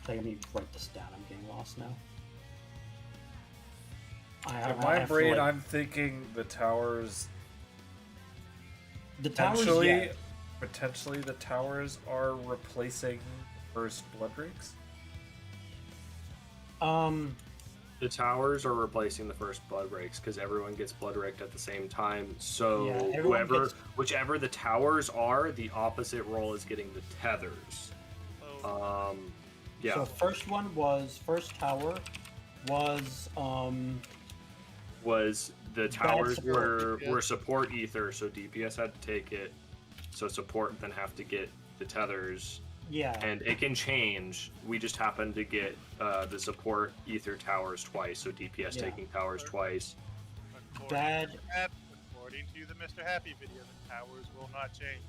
let me write this down. I'm getting lost now. In my brain, I'm thinking the towers. The towers, Potentially, the towers are replacing first blood rakes. The towers are replacing the first blood rakes because everyone gets blood raked at the same time. So Yeah, whichever the towers are, the opposite role is getting the tethers. Oh, Yeah. So first tower Was the towers support, were support ether, so DPS had to take it. So support then have to get the tethers. yeah. And it can change. We just happen to get the support ether towers twice, so DPS Yeah. taking towers twice. According to the Mr. Happy video, the towers will not change.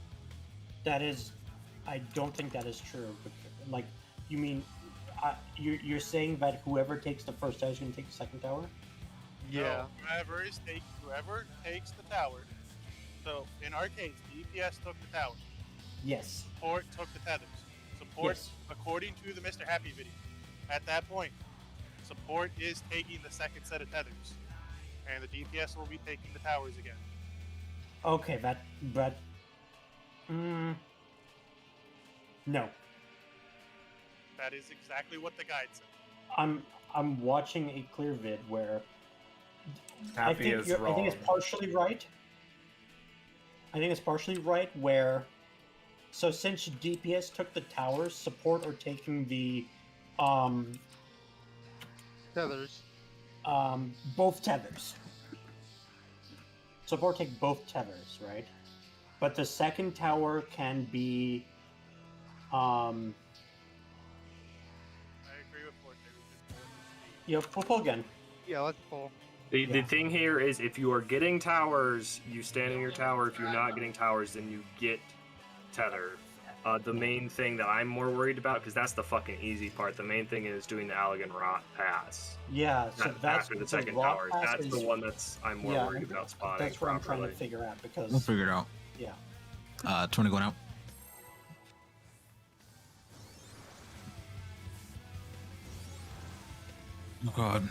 That is, I don't think that is true. But, like, you mean, you're saying that whoever takes the first tower is going to take the second tower? Yeah. No, whoever takes the tower. So in our case, DPS took the tower. Yes. Support took the tethers. Support, Yes. according to the Mr. Happy video, at that point, support is taking the second set of tethers, and the DPS will be taking the towers again. Okay, no. That is exactly what the guide said. I'm watching a clear vid where Happy is wrong. I think it's partially right. Where, so since DPS took the towers, support are taking the Tethers. both tethers. Support take both tethers, right? But the second tower can be I agree with what they were just pull again. Yeah, let's pull. The thing here is if you are getting towers, you stand in your tower. If you're not getting towers, then you get tether. The main thing that I'm more worried about, because that's the fucking easy part, the main thing is doing the Elegant Rot pass. Yeah, so that's after the second raw tower. pass That's is- the one that's I'm more worried about spotting That's what I'm trying properly. to figure out because We'll figure it out. yeah. 20 going out. Oh god.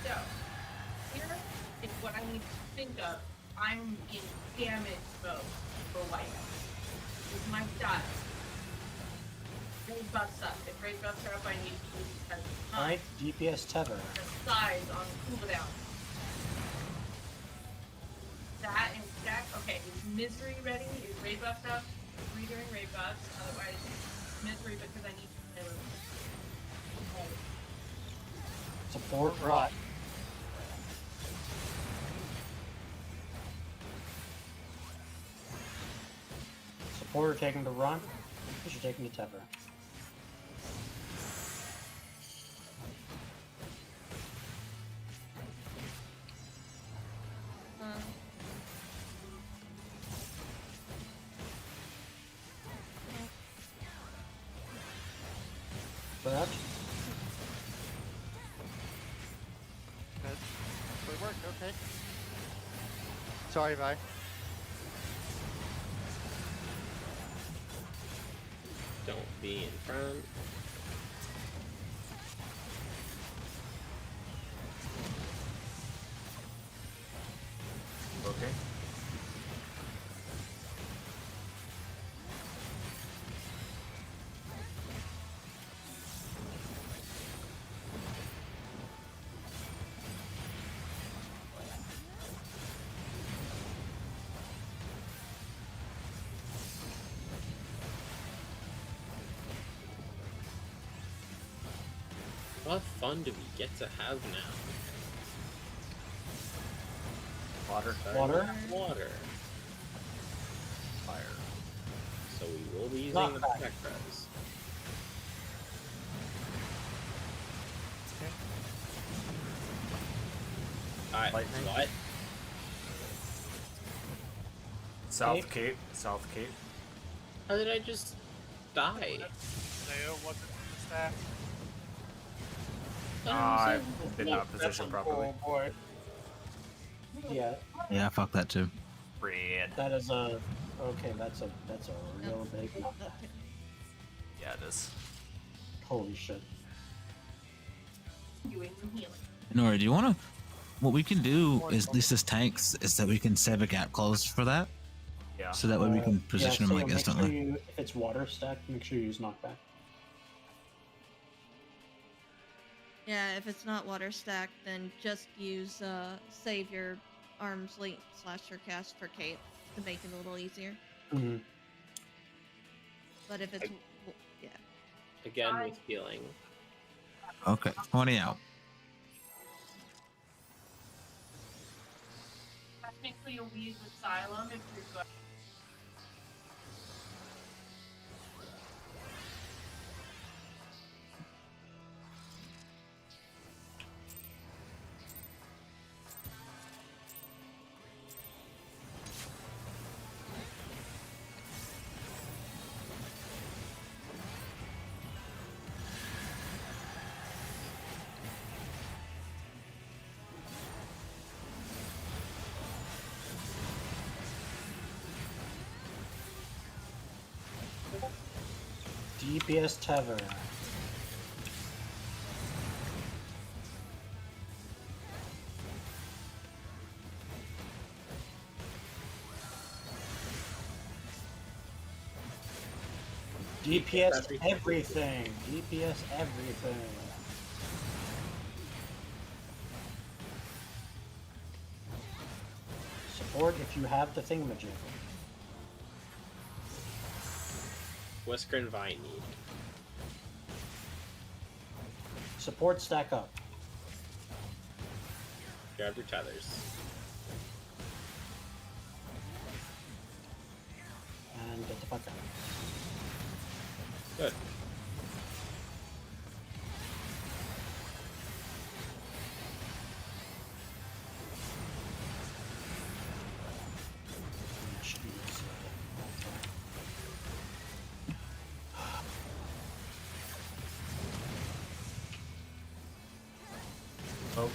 So, here is what I need to think of. I'm in damage mode for white. With my stats. Raid buffs up. If raid buffs are up, I need to use as Alright, DPS tether. the size on cooldown. That and stack. Okay, is misery ready? Is raid buffs up? Redoing raid buffs. Otherwise, misery because I need to play Support rot. Support are taking the run. You're taking the tether. That. Good work, okay. Sorry, bye. Don't be in front. What fun do we get to have now? Water. Water? Water. Fire. So we will be using Not the fire. protect res. Alright, Lightning. what? South Cape. South Cape. How did I just die? Sayo wasn't in the stack. I did not position properly. Oh boy. Yeah, Yeah, fuck that too. Red. that is a. Okay, that's a real big. Yeah, it is. Holy shit. Doing some healing. Nora, do you want to? What we can do is, at least as tanks, is that we can save a gap close for that, Yeah. so that way we can position them like Make instantly. sure you, if it's water stacked, make sure you use knockback. Yeah, if it's not water stacked, then just use save your arm's length / your cast for cape to make it a little easier. Mm-hmm. But if it's yeah, Again with healing. Okay, 20 out. Technically, you'll use Asylum if you're good. DPS Tether. DPS everything. DPS everything. Support if you have the thingamajig. Whisker and Vine need. Support stack up. Grab your tethers. And get the fuck out. Good. Jeez. Oh.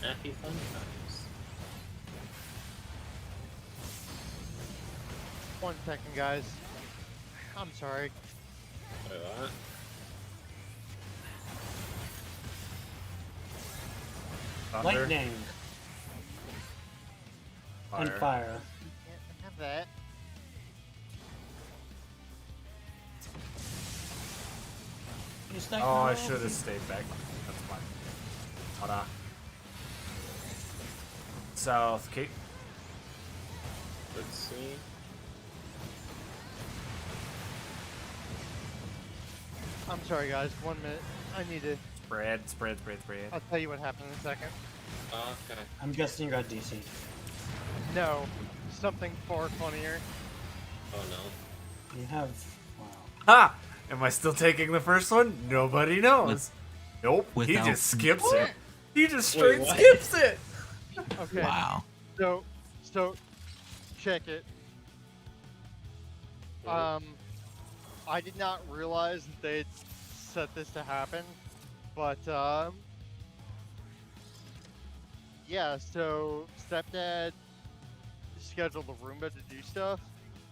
Happy fun times. 1 second, guys. I'm sorry. Wait, what? Thunder. Lightning and fire. Can't have that. You stack Oh, I now? should have stayed back. That's fine. Tada. South Cape. Let's see. I'm sorry, guys. 1 minute. I need to. Spread. I'll tell you what happened in a second. Okay. I'm guessing you got DC. No, something far funnier. Oh no. You have. Wow. Ha! Am I still taking the first one? Nobody knows. Nope. He Without- just skips it. He just Wait, straight what? skips it. Okay. Wow. So, check it. I did not realize that they'd set this to happen, but yeah. So stepdad scheduled the Roomba to do stuff,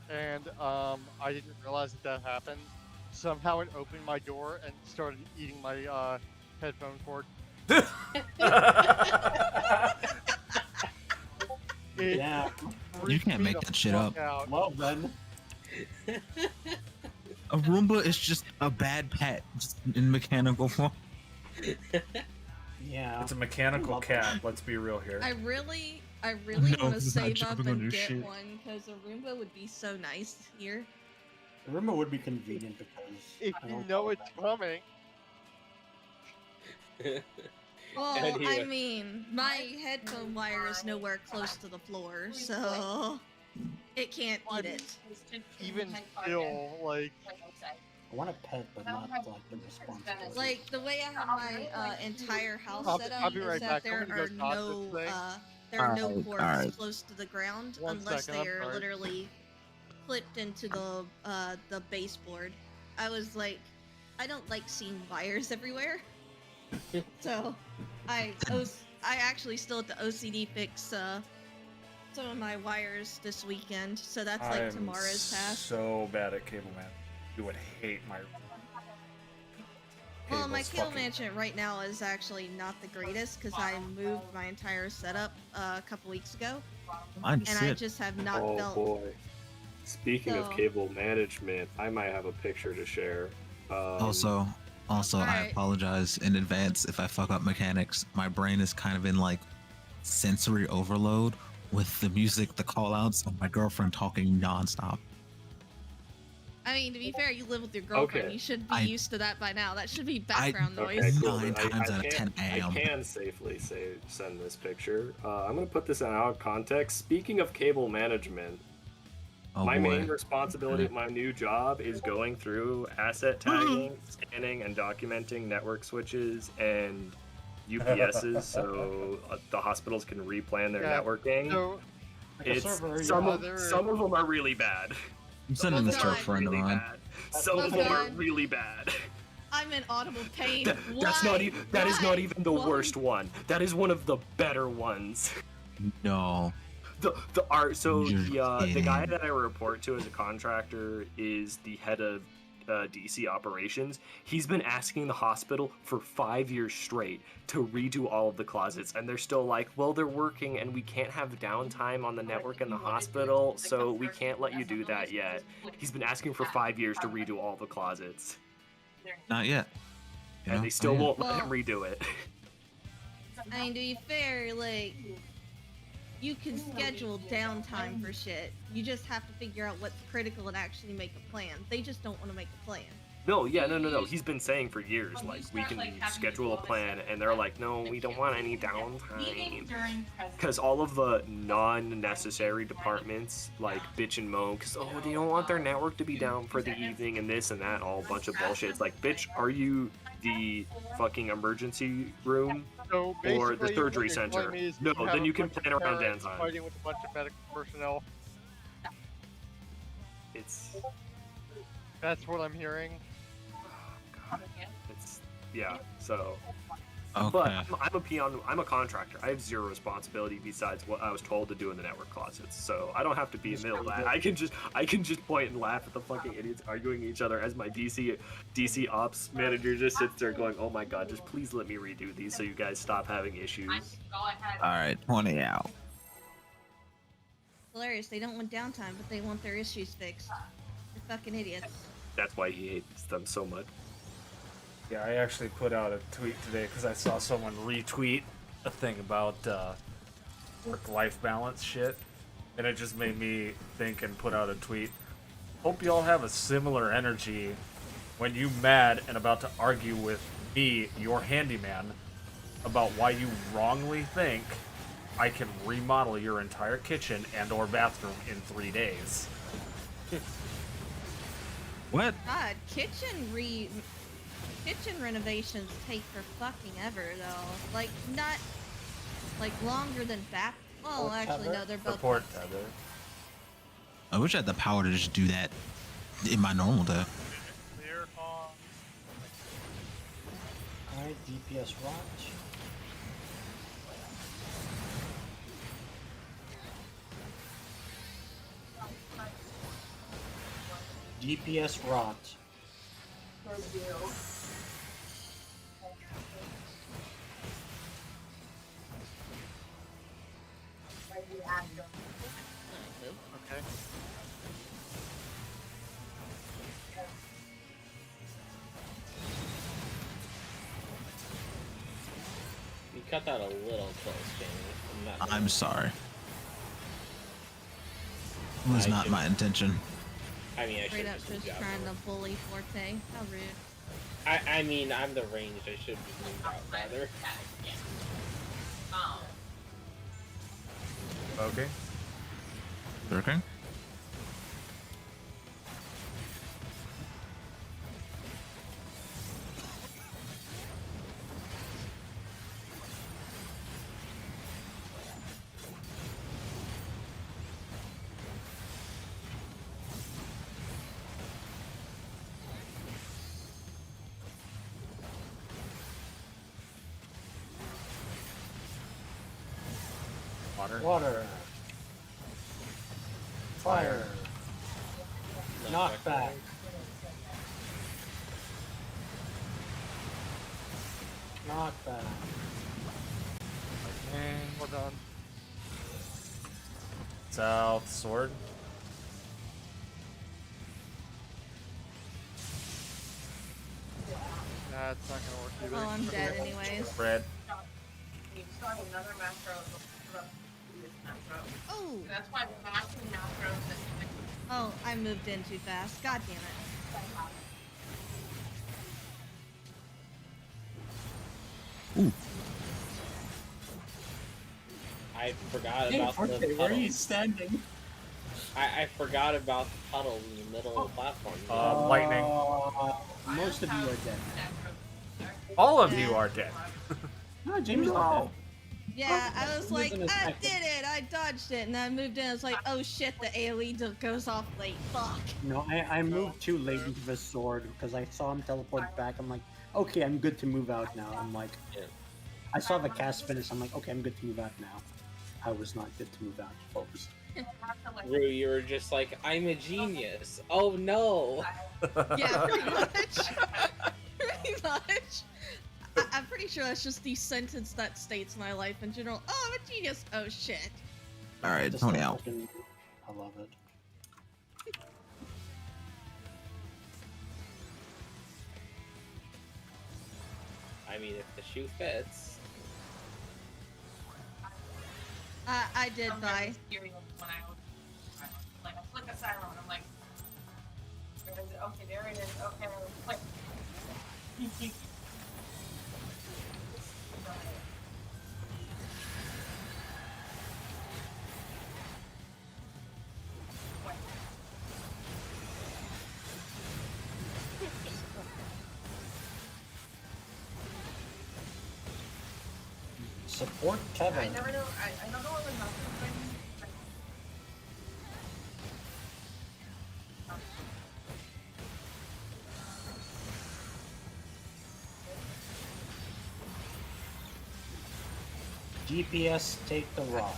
and I didn't realize that happened. Somehow it opened my door and started eating my headphone cord. It Yeah. You can't freaked me make the that shit fuck up. out. Well then. A Roomba is just a bad pet, just in mechanical form. Yeah. It's a mechanical Love cat. that. Let's be real here. I really No, want to it's not save up jumping on and your get shit. one because a Roomba would be so nice here. The Roomba would be convenient because If I you don't know it's coming. Well, Anyway. I mean, my headphone wire is nowhere close to the floor, so it can't eat it. Even still, like, I want a pet, but not like the responsibility. Like the way I have my entire house I'll- set I'll up be is right that back. there I'm gonna are go toss this no thing. cords Alright. close to the ground One unless second, I'm they are sorry. literally clipped into the baseboard. I was like, I don't like seeing wires everywhere, so I actually still have to OCD fix some of my wires this weekend. So that's like I'm tomorrow's task. so bad at cable man. You would hate my. Well, my Cable's kill fucking- mansion right now is actually not the greatest because I moved my entire setup a couple weeks ago, Mine's and I shit. just have not Oh felt. boy. Speaking of So- cable management, I might have a picture to share. Also, I Alright. apologize in advance if I fuck up mechanics. My brain is kind of in like sensory overload with the music, the call outs, and my girlfriend talking nonstop. I mean, to be fair, you live with your girlfriend. Okay. You should be I- used to that by now. That should be background noise. Okay, cool. Nine times out of can- 10 a.m. I can safely send this picture. I'm gonna put this in out of context. Speaking of cable management, Oh my boy. main responsibility at my new job is going through asset tagging, scanning, and documenting network switches and UPSs so the hospitals can replan their Yeah, networking. So, Like a It's server, some yeah. of them are really bad. I'm sending this to a God. friend of Really mine. bad. Some Oh of them are God. really bad. I'm in audible pain. That's not Why? that is Why? not even the Why? worst one. That is one of the better ones. No. The art. So You're the guy kidding. that I report to as a contractor is the head of DC operations. He's been asking the hospital for 5 years straight to redo all of the closets, and they're still like, well, they're working, and we can't have downtime on the network in the hospital, so we can't let you do that yet. He's been asking for 5 years to redo all the closets, Not yet. You and know? they still Not yet. won't let him Well- redo it. I mean, to be fair, like, you can schedule downtime for shit. You just have to figure out what's critical and actually make a plan. They just don't want to make a plan. No. He's been saying for years, like, we can schedule a plan, and they're like, no, we don't want any downtime. Because all of the non-necessary departments, like, bitch and moan, because, oh, they don't want their network to be down for the evening and this and that, all a bunch of bullshit. It's like, bitch, are you the fucking emergency room? so Or the basically, surgery what you're center. telling me is No, you have then a you can bunch of plan around parents downtime. Fighting with a bunch of medical personnel. It's, That's what I'm hearing. yeah, so. Okay. But I'm a peon. I'm a contractor. I have zero responsibility besides what I was told to do in the network closets. So I don't have to be in the middle of that. I can just point and laugh at the fucking idiots arguing each other as my DC ops manager just sits there going, "Oh my god, just please let me redo these so you guys stop having issues." Alright, 20 out. Hilarious. They don't want downtime, but they want their issues fixed. They're fucking idiots. That's why he hates them so much. Yeah, I actually put out a tweet today because I saw someone retweet a thing about work-life balance shit, and it just made me think and put out a tweet. Hope y'all have a similar energy when you mad and about to argue with me, your handyman, about why you wrongly think I can remodel your entire kitchen and/or bathroom in 3 days. What? God, kitchen renovations take for fucking ever, though. Like, not, like, longer than back. Well, Or actually, tether. no, they're both. Report the same. tether. I wish I had the power to just do that in my normal day. Clear on. Alright, DPS rot. DPS rot. Okay. cut that a little close, Jamie. I'm sorry. It was not my intention. I mean, I Straight should up just just moved out trying more. to bully Forte. How rude. I mean, I'm the ranged. I should be moved out rather. Okay. Okay. Water. Water. Fire. Knockback. Knockback. Okay. Well done. South sword. Nah, it's not gonna work either. Oh, I'm dead anyways. Red. You still have another macro from this macro. Oh! And that's why matching macros that Oh, I moved in too fast. God damn it. Ooh. I forgot Hey, about Forte, the where are you puddle. standing? I forgot about the puddle in the middle of the platform. Lightning. Most of you are dead. All of Yeah. you are dead. No, Jamie's not dead. Yeah, I was He like, lives in a I second. did it! I dodged it, and then I moved in. I was like, oh shit, the AoE goes off late. Fuck. No, I moved too late into the sword because I saw him teleport back. I'm like, okay, I'm good to move out now. I'm like, Yeah. I saw the cast finish. I'm like, okay, I'm good to move out now. I was not good to move out, folks. Rue, you were just like, I'm a genius. Oh no. Yeah, pretty much. Pretty much. I'm pretty sure that's just the sentence that states my life in general. Oh, I'm a genius. Oh shit. All right, Just Tony like out. fucking- I love it. I mean, if the shoe fits. I did buy. When I like I flick a siren, I'm like, where is it? Okay, there it is. Okay, like. Support I Kevin. never know. I don't know what was happening. GPS take the rot.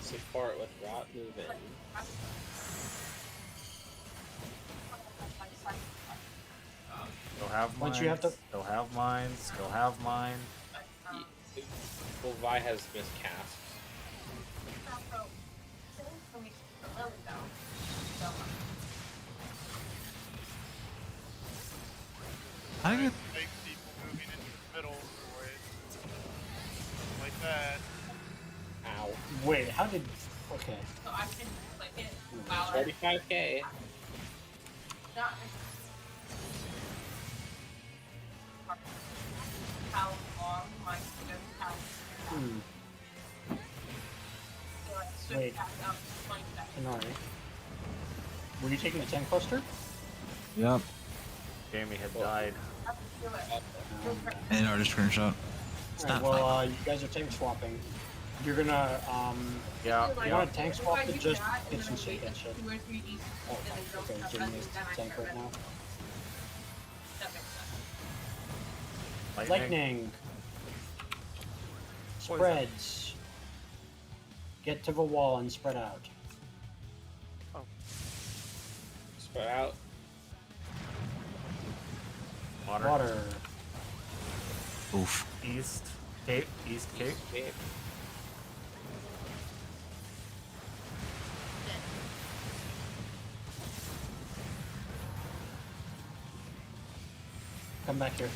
Support with rot moving. Still have mine. Once you have to- Still have mine. Still have mine. Well, Vi has miscast. I get Make people moving into the middle for it. Like that. Ow. Wait, how did? Okay. So I can click it while I 45k. not how long my students have. Hmm. So I switch Wait. back up to 20 seconds. Annoying. Were you taking the tank cluster? Yep. Jamie had died. I have to do it. And already screenshot. It's Alright, not well, fine. you guys are tank swapping. You're gonna, Yeah. Like, you Yeah. want to tank swap if I to do just that, and get then some I shit wait and shit? 2 or 3 Ds, Oh, and then go okay, stuff, Jamie is then I tank start right it. now. That makes sense. Lightning. Spreads. Get to the wall and spread out. Spread out. Water. Water. Oof. East. Cape. East Cape. Okay. come back here.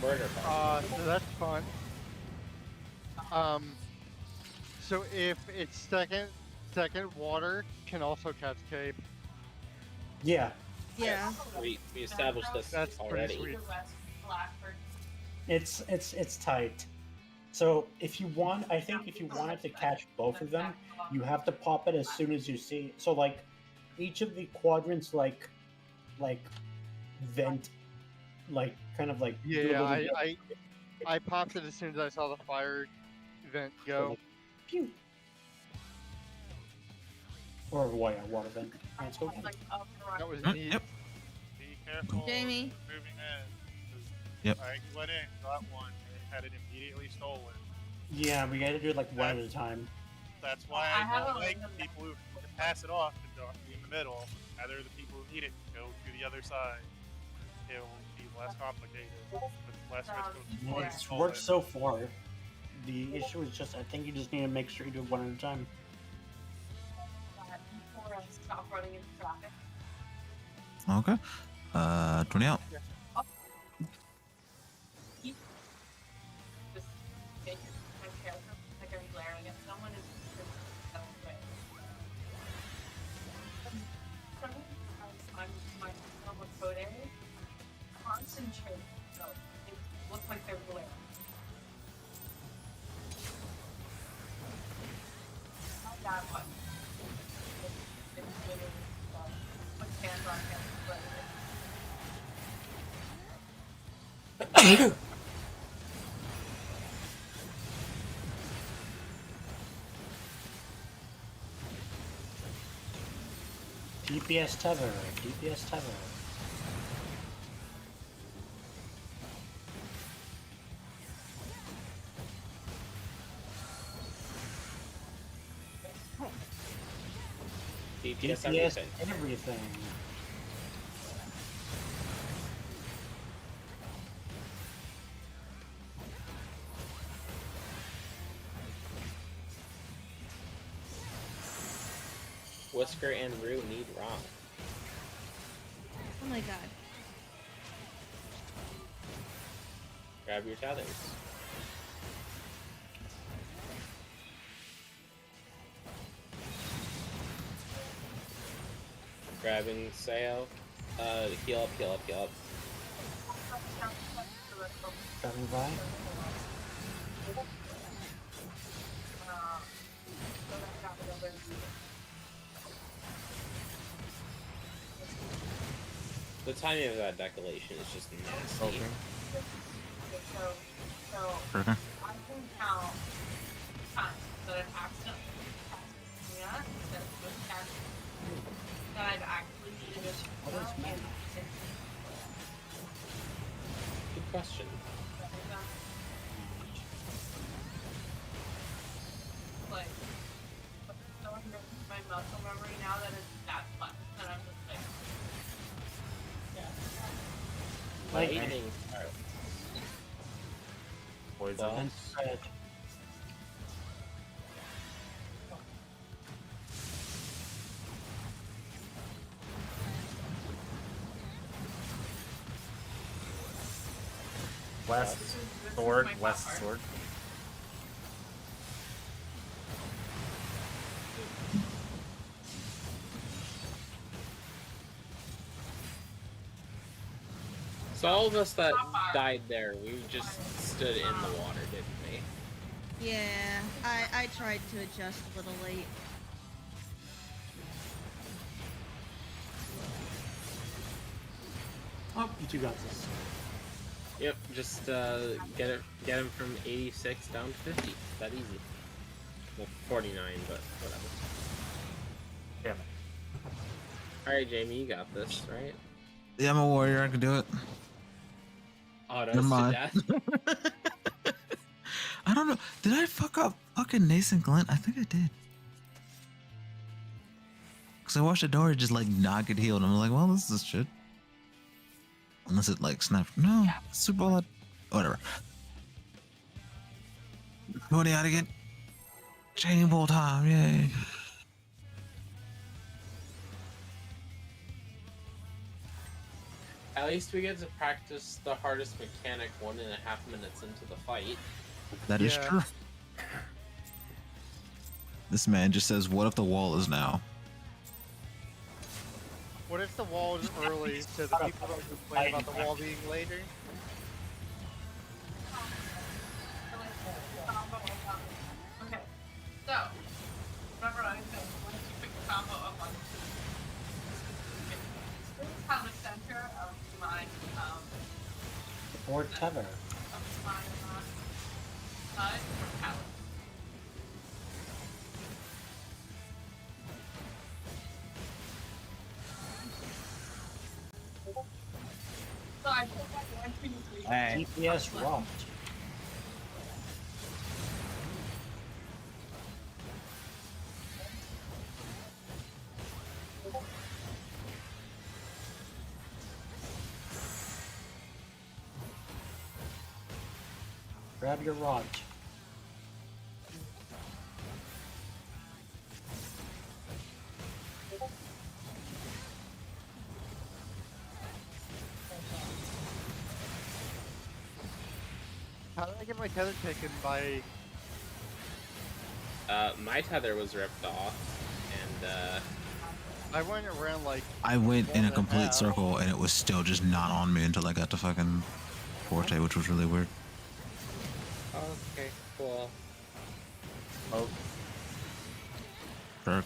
Murder party. So that's fun. So if it's second water can also catch cape. Yeah, Yeah. We established this That's pretty already. sweet. it's tight. So if you want, I think if you wanted to catch both of them, you have to pop it as soon as you see. So like, each of the quadrants like vent, like kind of like do a Yeah, little I popped it as soon as I saw the fire vent So, go. like, pew. Or water vent. Alright, let's go again. That was Mm, neat. yep. Be careful. Jamie. Moving in. 'cause Yep. I went in, got one, and had it immediately stolen. Yeah, we gotta do it like one at a time. That's why I I have don't a like random people who pass it off to be in the middle. Either the people who need it go to the other side. It'll be less complicated, with less risk of being It's stolen. worked so far. The issue is just, I think you just need to make sure you do it one at a time. P4S stop running into traffic. Okay. 20 out. Just make my character like I'm glaring at someone is just way. I'm my normal code area. Concentrate. So it looks like they're glaring. Not that one. It's literally put hands on him. DPS tether, DPS tether. DPS DPS everything. everything. Whisker and Rue need rock. Oh my god. Grab your tethers. Grabbing Sayo. Heal up, heal up, heal up. Coming by. The timing of that decolation is just nasty. Okay. So Okay. I can count times that I've accidentally cast Mia instead of just casting that I've actually needed it. What is Mia? Good question. Like, so I'm my muscle memory now that it's that fun, and I'm just like, Lightning. Poison. And spread. West this is sword, my west part. sword. So all of us that died there, we just stood in the water, didn't we? Yeah, I tried to adjust a little late. Oh, you two got this. Yep, just get him from 86 down to 50. That easy. Well, 49, but whatever. Damn it. All right, Jamie, you got this, right? Yeah, I'm a warrior. I can do it. Autos Never to mind. death. I don't know. Did I fuck up fucking Nathan Glenn? I think I did. Cause I watched the door just like not get healed. I'm like, well, this is shit. Unless it like snapped. No, Super Bowl. Whatever. 20 out again. Chain ball time. Yay. At least we get to practice the hardest mechanic 1.5 minutes into the fight. That is Yeah. true. This man just says, "What if the wall is now?" What if the wall is early, so the people don't complain about the wall being later? Okay, so remember I said once you pick the combo up on this is how the center of my Or tether. of my or palette. So I put that 1, 2, 3. Hey. GPS rocked. Grab your rod. How did I get my tether taken by? My tether was ripped off, and I went around like. I went in a 1.5. complete circle and it was still just not on me until I got to fucking Forte, which was really weird. okay, cool. Oh, Sure.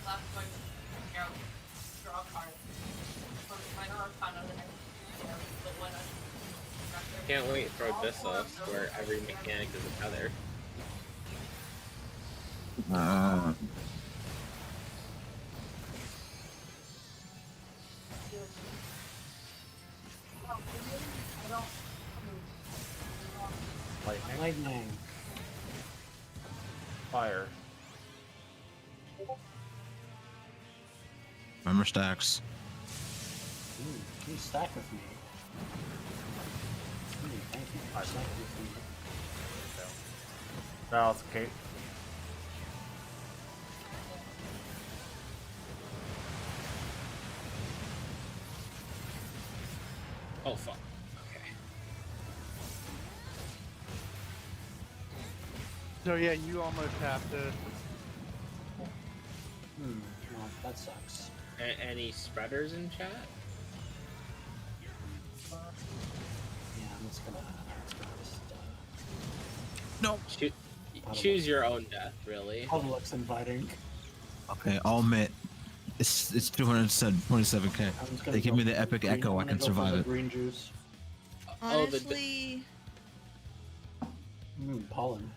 Last one, you know, draw a card. Minor Arcana, the next, you know, the one on- Can't wait for Abyssos, where every mechanic is a tether. lightning, Lightning. fire. Remember stacks. Ooh, can you stack with me? Ooh, thank you for stacking with me. No, it's okay. Oh fuck. Okay. So yeah, you almost have to. No, that sucks. Any spreaders in chat? Yeah, I'm just gonna just, No. Choose your own death, really. Public's inviting. Okay, I'll admit, it's 227k. I'm just gonna They give go me the for epic green- echo, I'm I gonna can go for survive the it. Green juice. Oh, the Honestly, Pollen.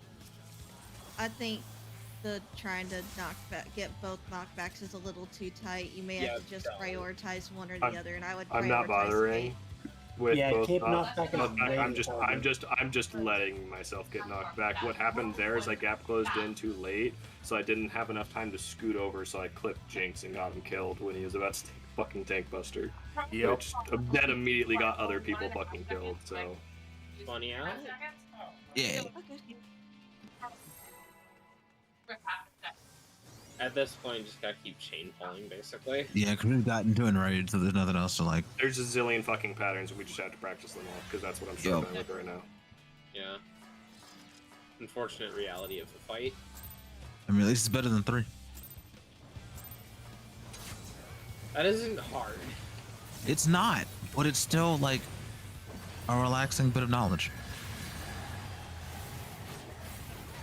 I think the trying to get both knockbacks is a little too tight. You may Yeah, have to just don't. prioritize one or the other, and I would I'm not prioritize bothering Kate. with Yeah, both Cape knock- knockback is knockback. way I'm just letting myself get knocked back. What happened there is I gap closed in too late, so I didn't have enough time to scoot over, so I clipped Jinx and got him killed when he was about to take fucking tank buster. Yep. Which that immediately got other people fucking killed. So 20 out? Yeah. Okay. At this point, just gotta keep chain pulling, basically. Yeah, because we've gotten to enraged, so there's nothing else to like. there's a zillion fucking patterns, and we just have to practice them all because that's what I'm struggling with right now. Yeah. Unfortunate reality of the fight. I mean, at least it's better than 3. That isn't hard. It's not, but it's still like a relaxing bit of knowledge.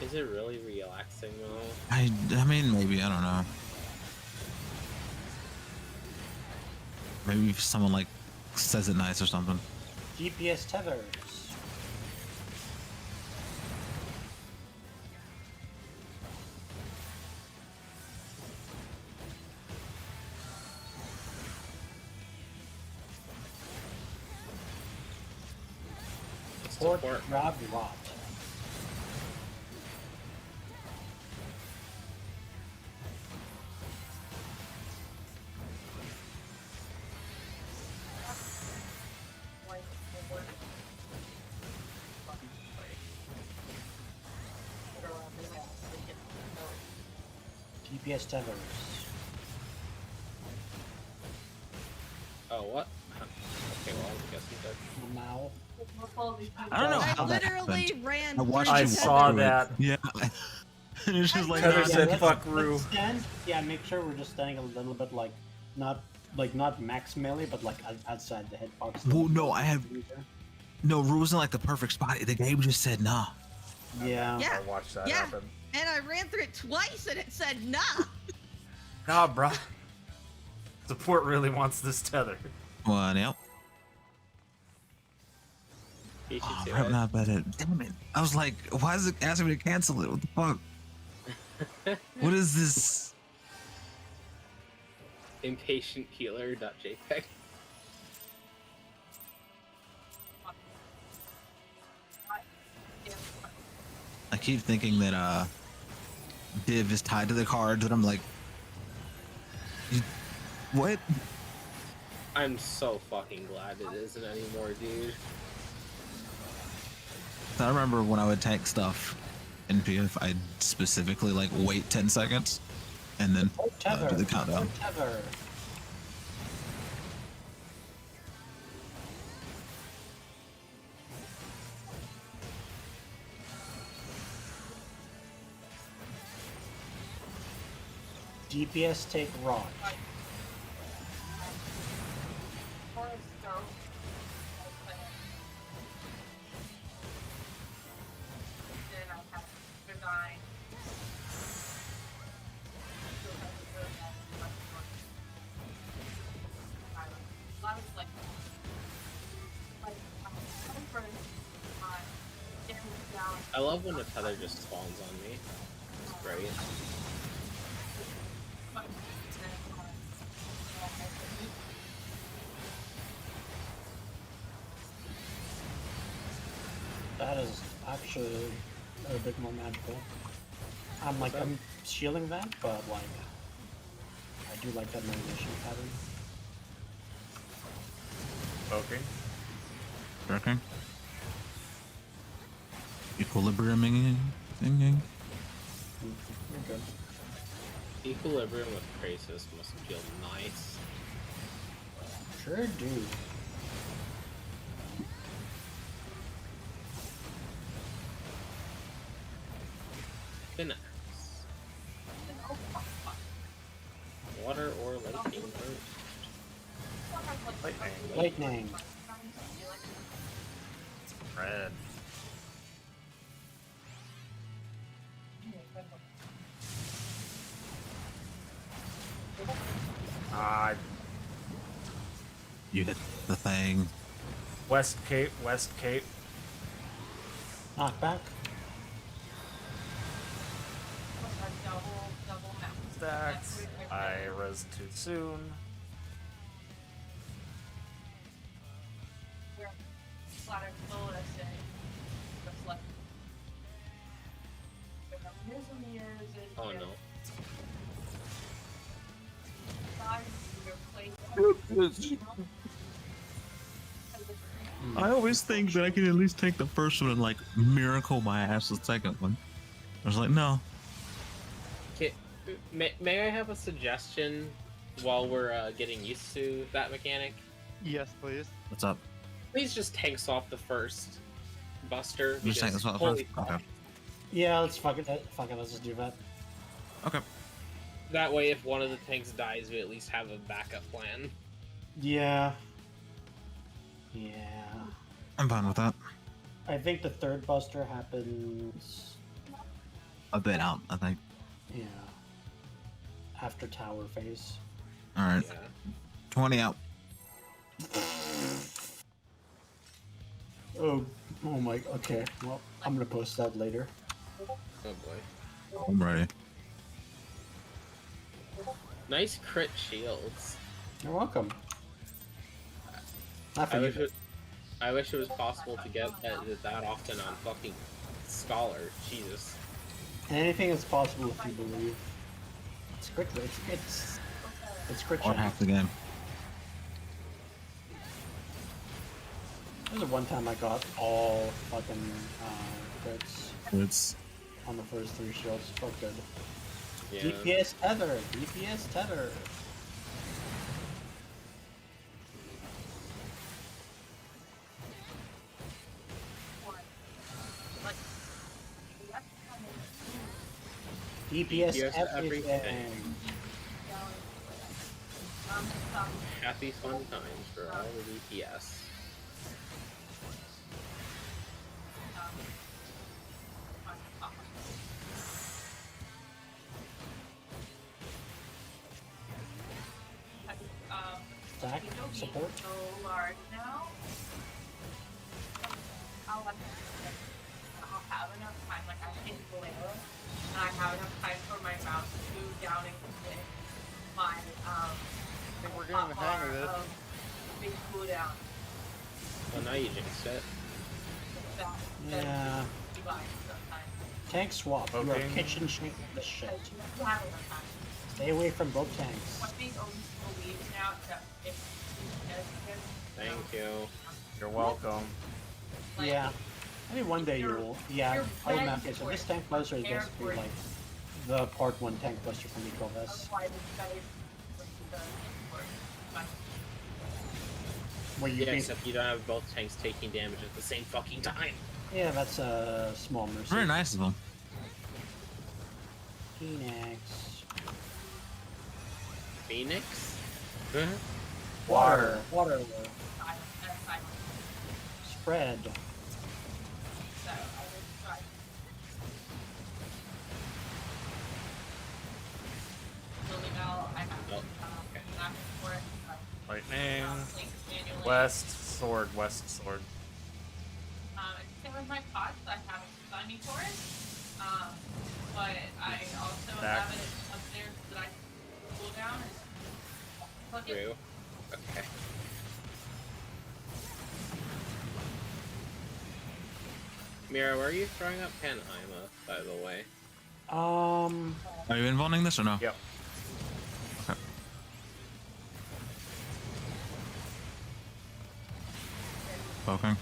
Is it really relaxing though? I mean, maybe, I don't know. Maybe if someone like says it nice or something. GPS tethers. Support Support. grab rot. GPS tethers. I don't know I how that literally happened. ran. I watched through I you the walk saw through it. that. Yeah. And it's just like, Heather nah, said, let's- "Fuck Rue." let's stand. Yeah, make sure we're just standing a little bit not max melee, but like outside the hitbox. well, no, I have no rules in like the perfect spot. The game just said nah. Yeah. Yeah. I watched that Yeah. happen. And I ran through it twice, and it said nah. Nah, bruh. Support really wants this tether. Well, yeah. You should Oh, do I'm it. not bad at. Damn it! I was like, why is it asking me to cancel it? What the fuck? What is this? Impatienthealer.jpg. I keep thinking that div is tied to the cards, and I'm like, what? I'm so fucking glad it isn't anymore, dude. I remember when I would tank stuff in PF, I'd specifically like wait 10 seconds and then Tether. do the countdown. Tether. DPS take Rod. I love when the tether just spawns on me. It's great. That is actually a bit more magical. I'm shielding that, but like I do like that motivation pattern. Okay. Working. Equilibriuming. Thing. You're good. Equilibrium with Krasis must feel nice. Sure do. Finesse. Water or lightning burst? Lightning. Lightning. Red. Ah, You hit the thing. West Cape, West Cape. Knockback. Stacks. I res too soon. Oh no. I always think that I can at least take the first one and like miracle my ass the second one. I was like, no. Okay, may I have a suggestion while we're getting used to that mechanic? Yes, please. What's up? Please just tank swap the first Buster. You just take because this one holy first? fuck. Okay. Yeah, let's fuck it. Fuck it. Let's just do that. Okay. That way, if one of the tanks dies, we at least have a backup plan. Yeah. Yeah. I'm fine with that. I think the third buster happens. A bit out, I think. Yeah. After tower phase. Alright. Yeah. 20 out. Oh my. Okay. Well, I'm gonna post that later. Oh boy. I'm ready. Nice crit shields. You're welcome. Not for I you. wish it was possible to get that often on fucking Scholar. Jesus. Anything is possible if you believe. It's quick. It's quick. Or half the game. There's one time I got all fucking crits It's on the first 3 shields. Felt good. Yeah. DPS tether. DPS tether. DPS, DPS everything. everything. Stop. Happy fun times for all the DPS. Stack, support. So large now. I'll have enough time. Like I can glare, and I have enough time for my mouse to move down and hit my I think we're getting the hang of this. big cooldown. Well, now you jinxed it. That Yeah. you buy sometimes. Tank swap. You are Okay. kitchen sink the shit. You have enough time. Stay away from both tanks. What these always believe now that if Thank you. You're welcome. like, Yeah. Maybe one day You're- you'll. Yeah, you're I will ready map it. So for this it. tank buster is Prepare basically for it. like the part 1 tank buster from E12S. That's why this guy is the Where you Yeah, basically. except you don't have both tanks taking damage at the same fucking time. Yeah, that's a small mercy. Very nice of him. Phoenix. Phoenix? Water. Water. silent. Spread. So I just tried. Building out, I have Oh, okay. not for it. Lightning. Like manually. West sword. West sword. Same with my pots. I have a sunny for it. But I also Back. have it upstairs that I can cool down and plug it. True. Okay. Mira, where are you throwing up Panheima, by the way? Are you involving this or no? Yep. Okay. Poking.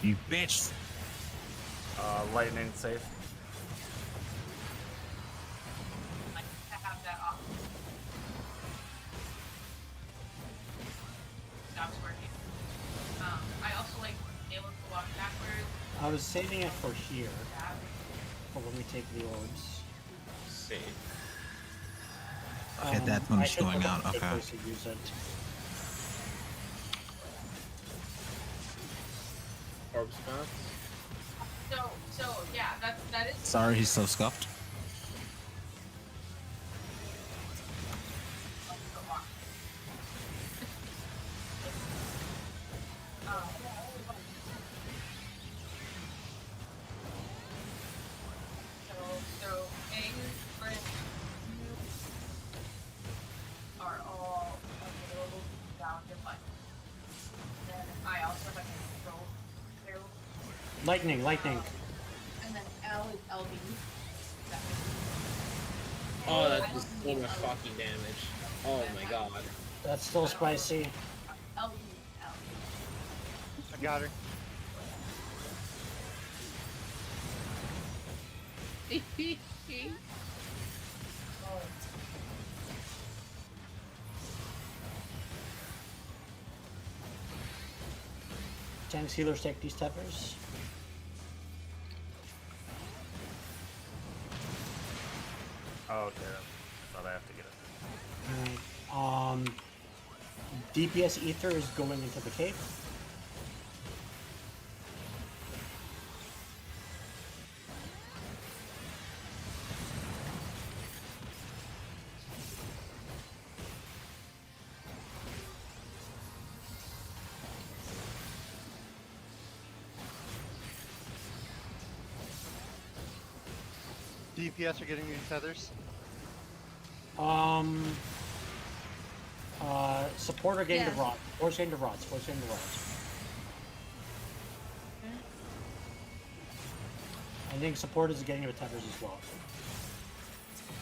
You bitch! Lightning safe. I have that off. Stops working. I also like able to walk backwards. I was saving it for here, That. for when we take the orbs. Let's see. Okay, that's when I it's should going look out, up a good okay. place to use it. Orb spots? So yeah, that is. Sorry, he's so scuffed. So A, Brent, are all available down your button. Then I also have control available. Lightning, lightning. And then L is LB. That Oh, that I does don't so need much LB. fucking damage. Oh my god. That's still spicy. LB, I got her. Tanks, healers take these tethers. Oh, okay. I thought I have to get it. Alright. DPS ether is going into the cave. DPS are getting these tethers. Support are getting Yeah. the rod. Support's getting the rod. Support's getting the rod. I think support is getting the tethers as well.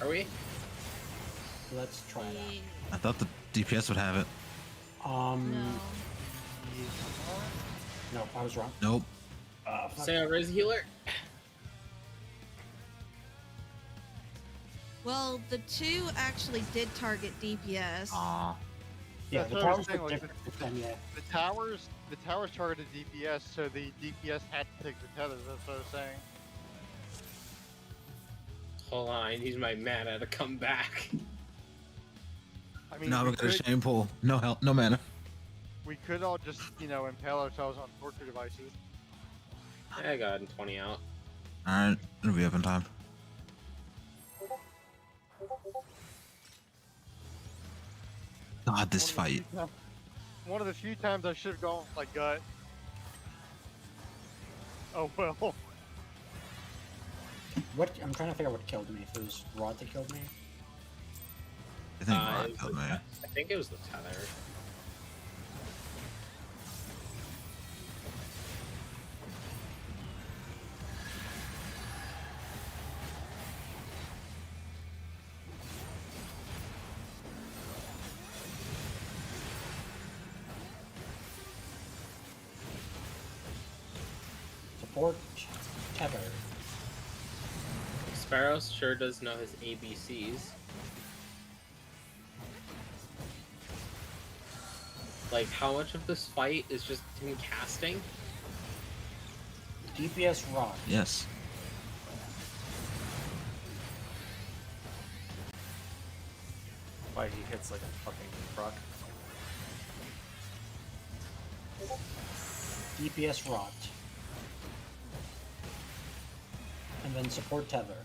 Are we? So let's try it Yeah. I thought the DPS would have it. out. No. No, I was wrong. Nope. Fuck. Say Res healer? Well, the two actually did target DPS. Aw. Yeah, That's the what I was towers saying, were like, different this time, yeah. The towers targeted DPS, so the DPS had to take the tethers. That's what I was saying. Hold on, I need my mana to come back. I mean, No, we we got a could, shame pool. No help, no mana. we could all just, impale ourselves on torture devices. I got 20 out. Alright, it'll be up in time. God, this fight. One of the few times I should have gone with my gut. Oh well. What? I'm trying to figure out what killed me. If it was Rod that killed me. I think It Rod was killed the me. I think it was the tether. Support tether. Sparrow sure does know his ABCs. Like, how much of this fight is just him casting? DPS Rod. Yes. Why he hits like a fucking truck. DPS Rod. And then support tether.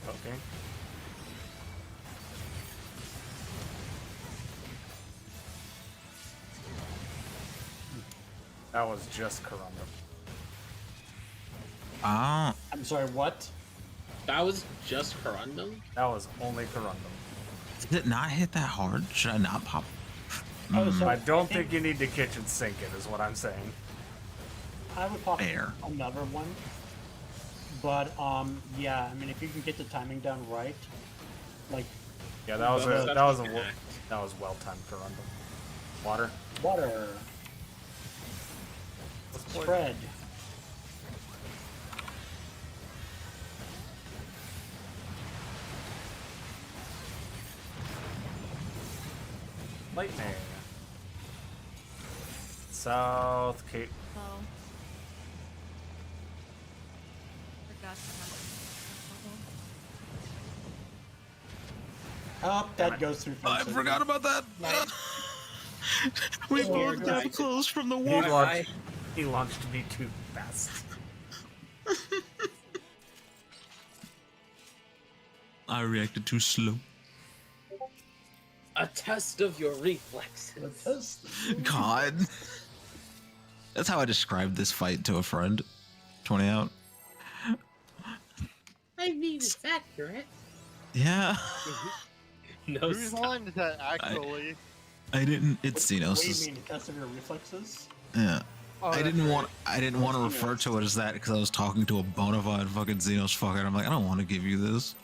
Okay. That was just Corundum. Ah, I'm sorry, what? That was just Corundum? That was only Corundum. did it not hit that hard? Should I not pop? Oh, so I don't think you need to kitchen sink it, is what I'm saying. I would pop Fair. another one. But yeah, I mean, if you can get the timing down right, like Yeah, that was That's that was an act. that was well timed Corundum. Water. water, spread. Lightning. South Cape. Oh. Forgot to have Oh, that goes through. I fences. forgot about that. We Poor both guy. got close from the He water. launched me too fast. I reacted too slow. A test of your reflexes. God. That's how I described this fight to a friend. 20 out. I mean, it's accurate. Yeah. No Whose stop. line is that actually? I didn't. It's What do Xenos'. you mean, test of your reflexes? Yeah. Oh, I that's didn't right. want. I didn't want to refer to it as that because I was talking to a bona fide fucking Xenos fucker. And I'm like, I don't want to give you this.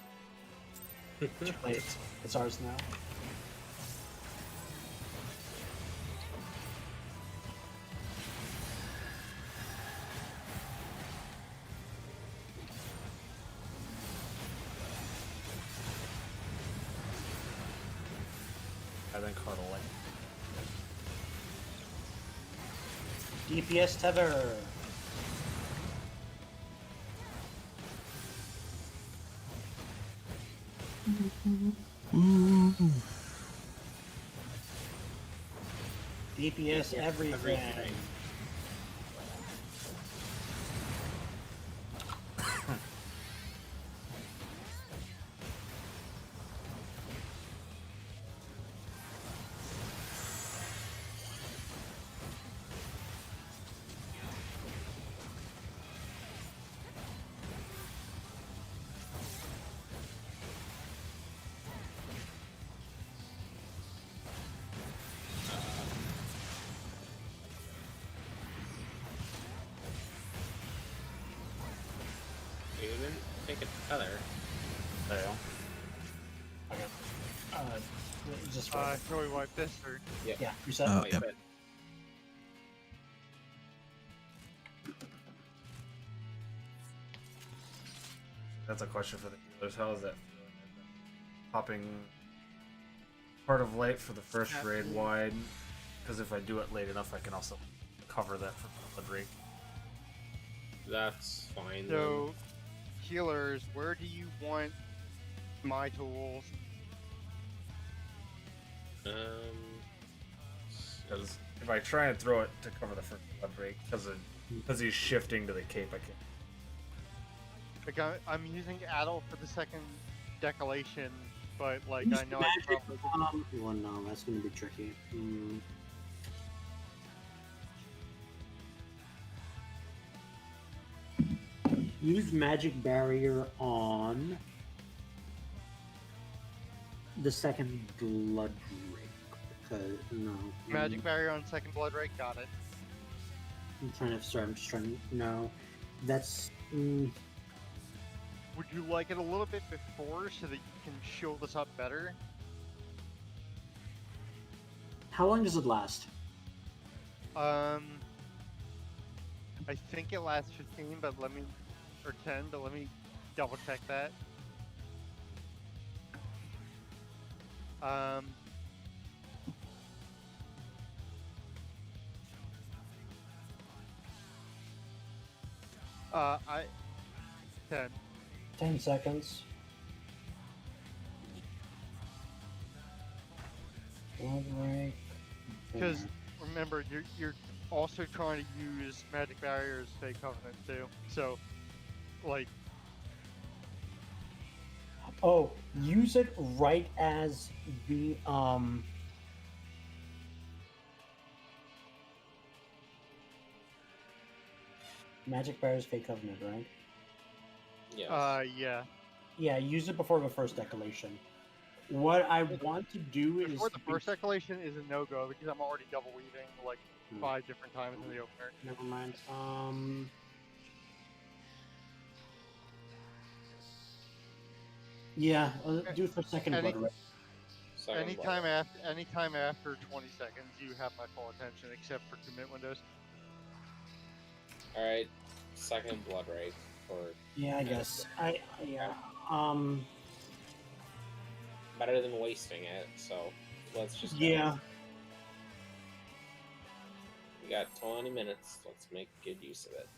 Wait, it's ours now. I think Cardinal Light. DPS tether. DPS everything. You didn't take a tether. There you go. Okay. Just Can we wipe this or? yeah, reset. Oh, Wait, yep. but- That's a question for the healers. How is that feeling? Popping part of light for the first raid wide, because if I do it late enough, I can also cover that for blood rate. That's fine. So, healers, where do you want my tools? Then. Because if I try and throw it to cover the first blood rate, because he's shifting to the cape, I can't. Like I'm using Adel for the second decolation, but like I know I Magic, probably well, no, that's gonna be tricky. Use magic barrier on the second blood break. Because no, magic barrier on second blood rate. Got it. I'm trying to. Sorry, I'm just trying. No, that's. Would you like it a little bit before so that you can shield us up better? How long does it last? I think it lasts 15, but let me, or 10, but let me double check that. I 10. 10 seconds. Blood break. Because remember, you're also trying to use magic barriers, fake covenant too. So, like, Oh, use it right as the magic barriers fake covenant, right? Yeah. yeah. Yeah, use it before the first decolation. What I want to do is Before the first decolation is a no-go because I'm already double weaving like 5 different times in the opener. Never mind. Yeah, do it for second Any- blood. Right? Second Anytime after 20 seconds, you have my full attention, except for commit windows. Alright. Second blood rate for Yeah, I guess. Yeah. better than wasting it, so let's just go. Yeah. We got 20 minutes. Let's make good use of it.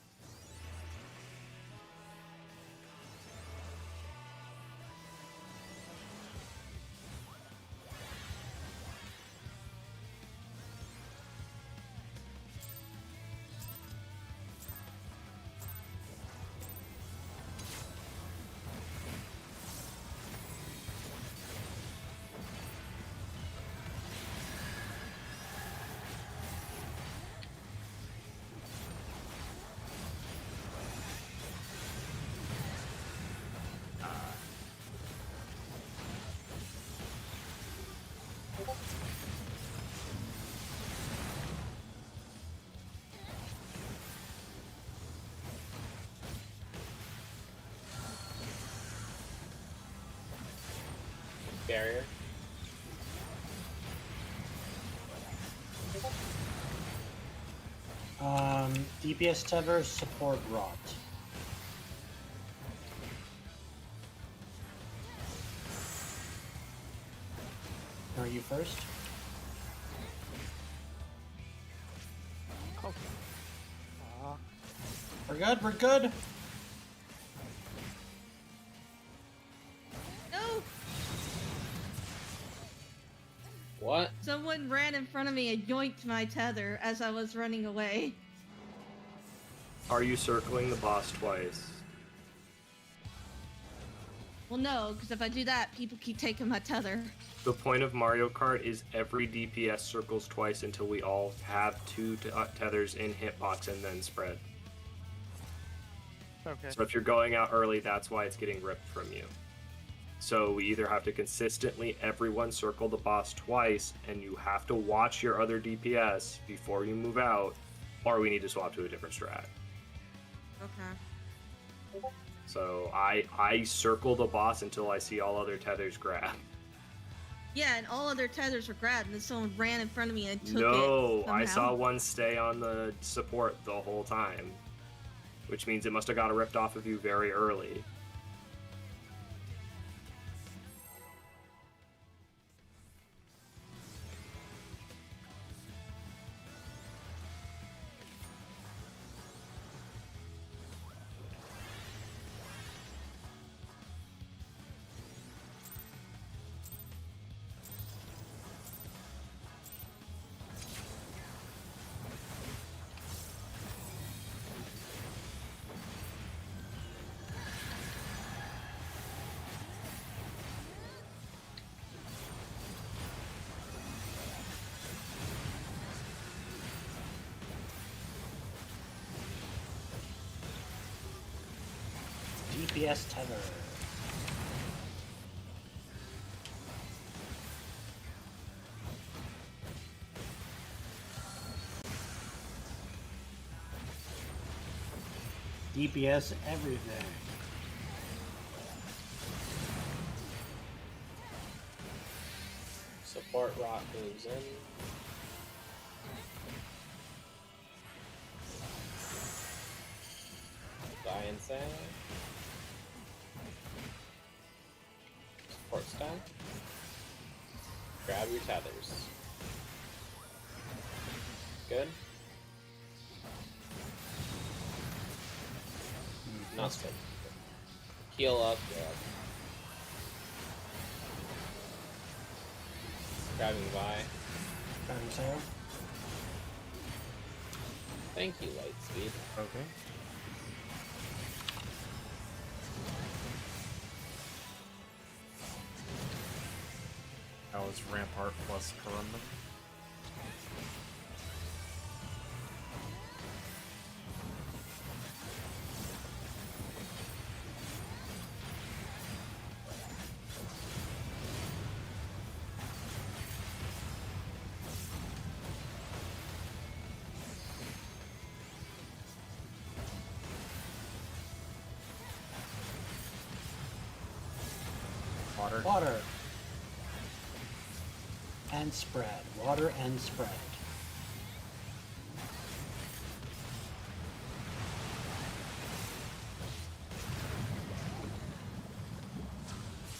Barrier. DPS tether support rot. Are you first? We're good. We're good. No! What? Someone ran in front of me and yoinked my tether as I was running away. Are you circling the boss twice? Well, no, because if I do that, people keep taking my tether. The point of Mario Kart is every DPS circles twice until we all have 2 tethers in hitbox and then spread. Okay. So if you're going out early, that's why it's getting ripped from you. So we either have to consistently everyone circle the boss twice, and you have to watch your other DPS before you move out, or we need to swap to a different strat. Okay. So I circle the boss until I see all other tethers grab. Yeah, and all other tethers were grabbed, and then someone ran in front of me and took it. No, I somehow. saw one stay on the support the whole time, which means it must have got ripped off of you very early. DPS tether. DPS everything. Support rock moves in. Die insane. Support stun. Grab your tethers. Good. Not good. Heal up, yeah. Grabbing Vi. Grabbing Sarah. Thank you, Lightspeed. Okay. That was Rampart plus Corundum. Water. Water. And spread. Water and spread.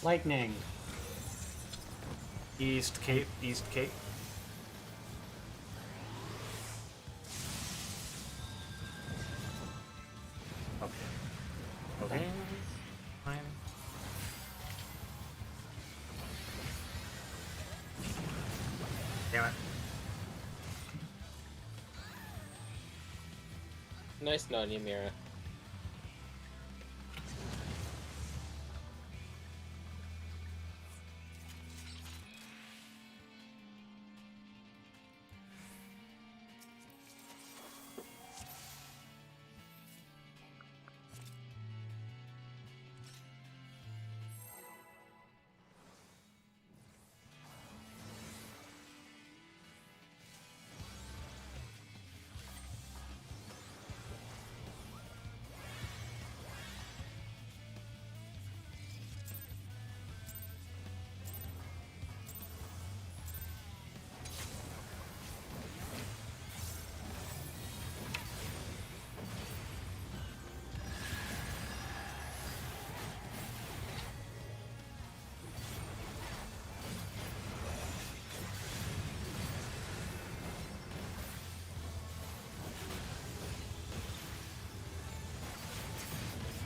Lightning. East Cape. East Cape. Okay. Okay. Fine. Damn it. Nice knowing you, Mira.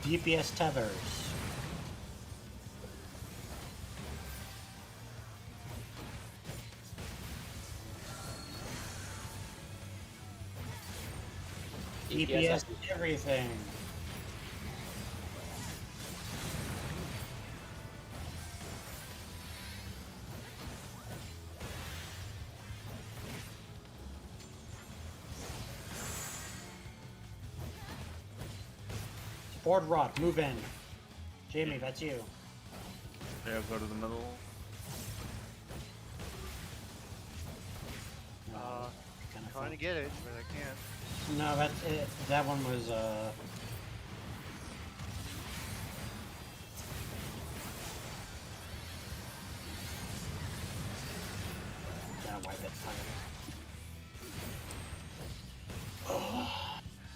DPS tethers. DPS everything. Board rot, move in. Jamie, that's you. Yeah, go to the middle. Kinda Trying to fun. get it, but I can't. No, that's it. That one was wipe it.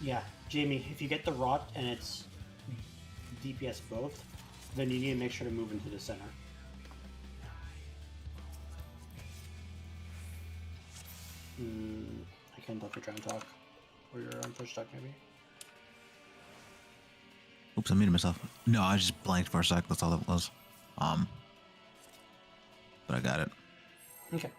Yeah, Jamie, if you get the rot and it's DPS both, then you need to make sure to move into the center. I can't let you try and talk. Or you're on push talk, maybe? Oops, I muted myself. No, I just blanked for a sec. That's all it was. But I got it. Okay.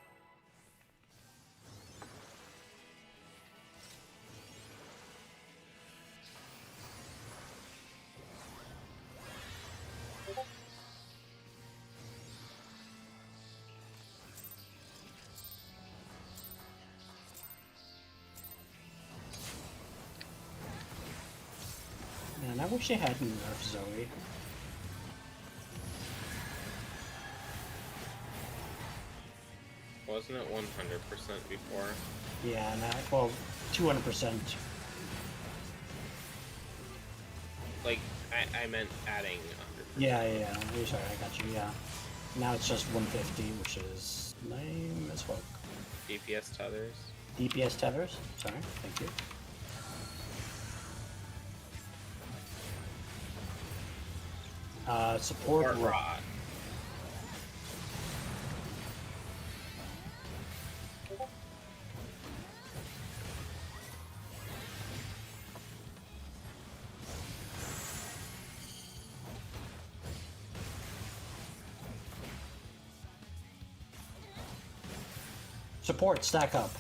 Man, I wish they hadn't nerfed Zoe. Wasn't it 100% before? Yeah, well, 200%. Like, I meant adding 100%. Yeah. I'm sorry, I got you, yeah. Now it's just 150, which is lame as fuck. DPS tethers. DPS tethers? Sorry, thank you. Support Or rot. rot. Support, stack up.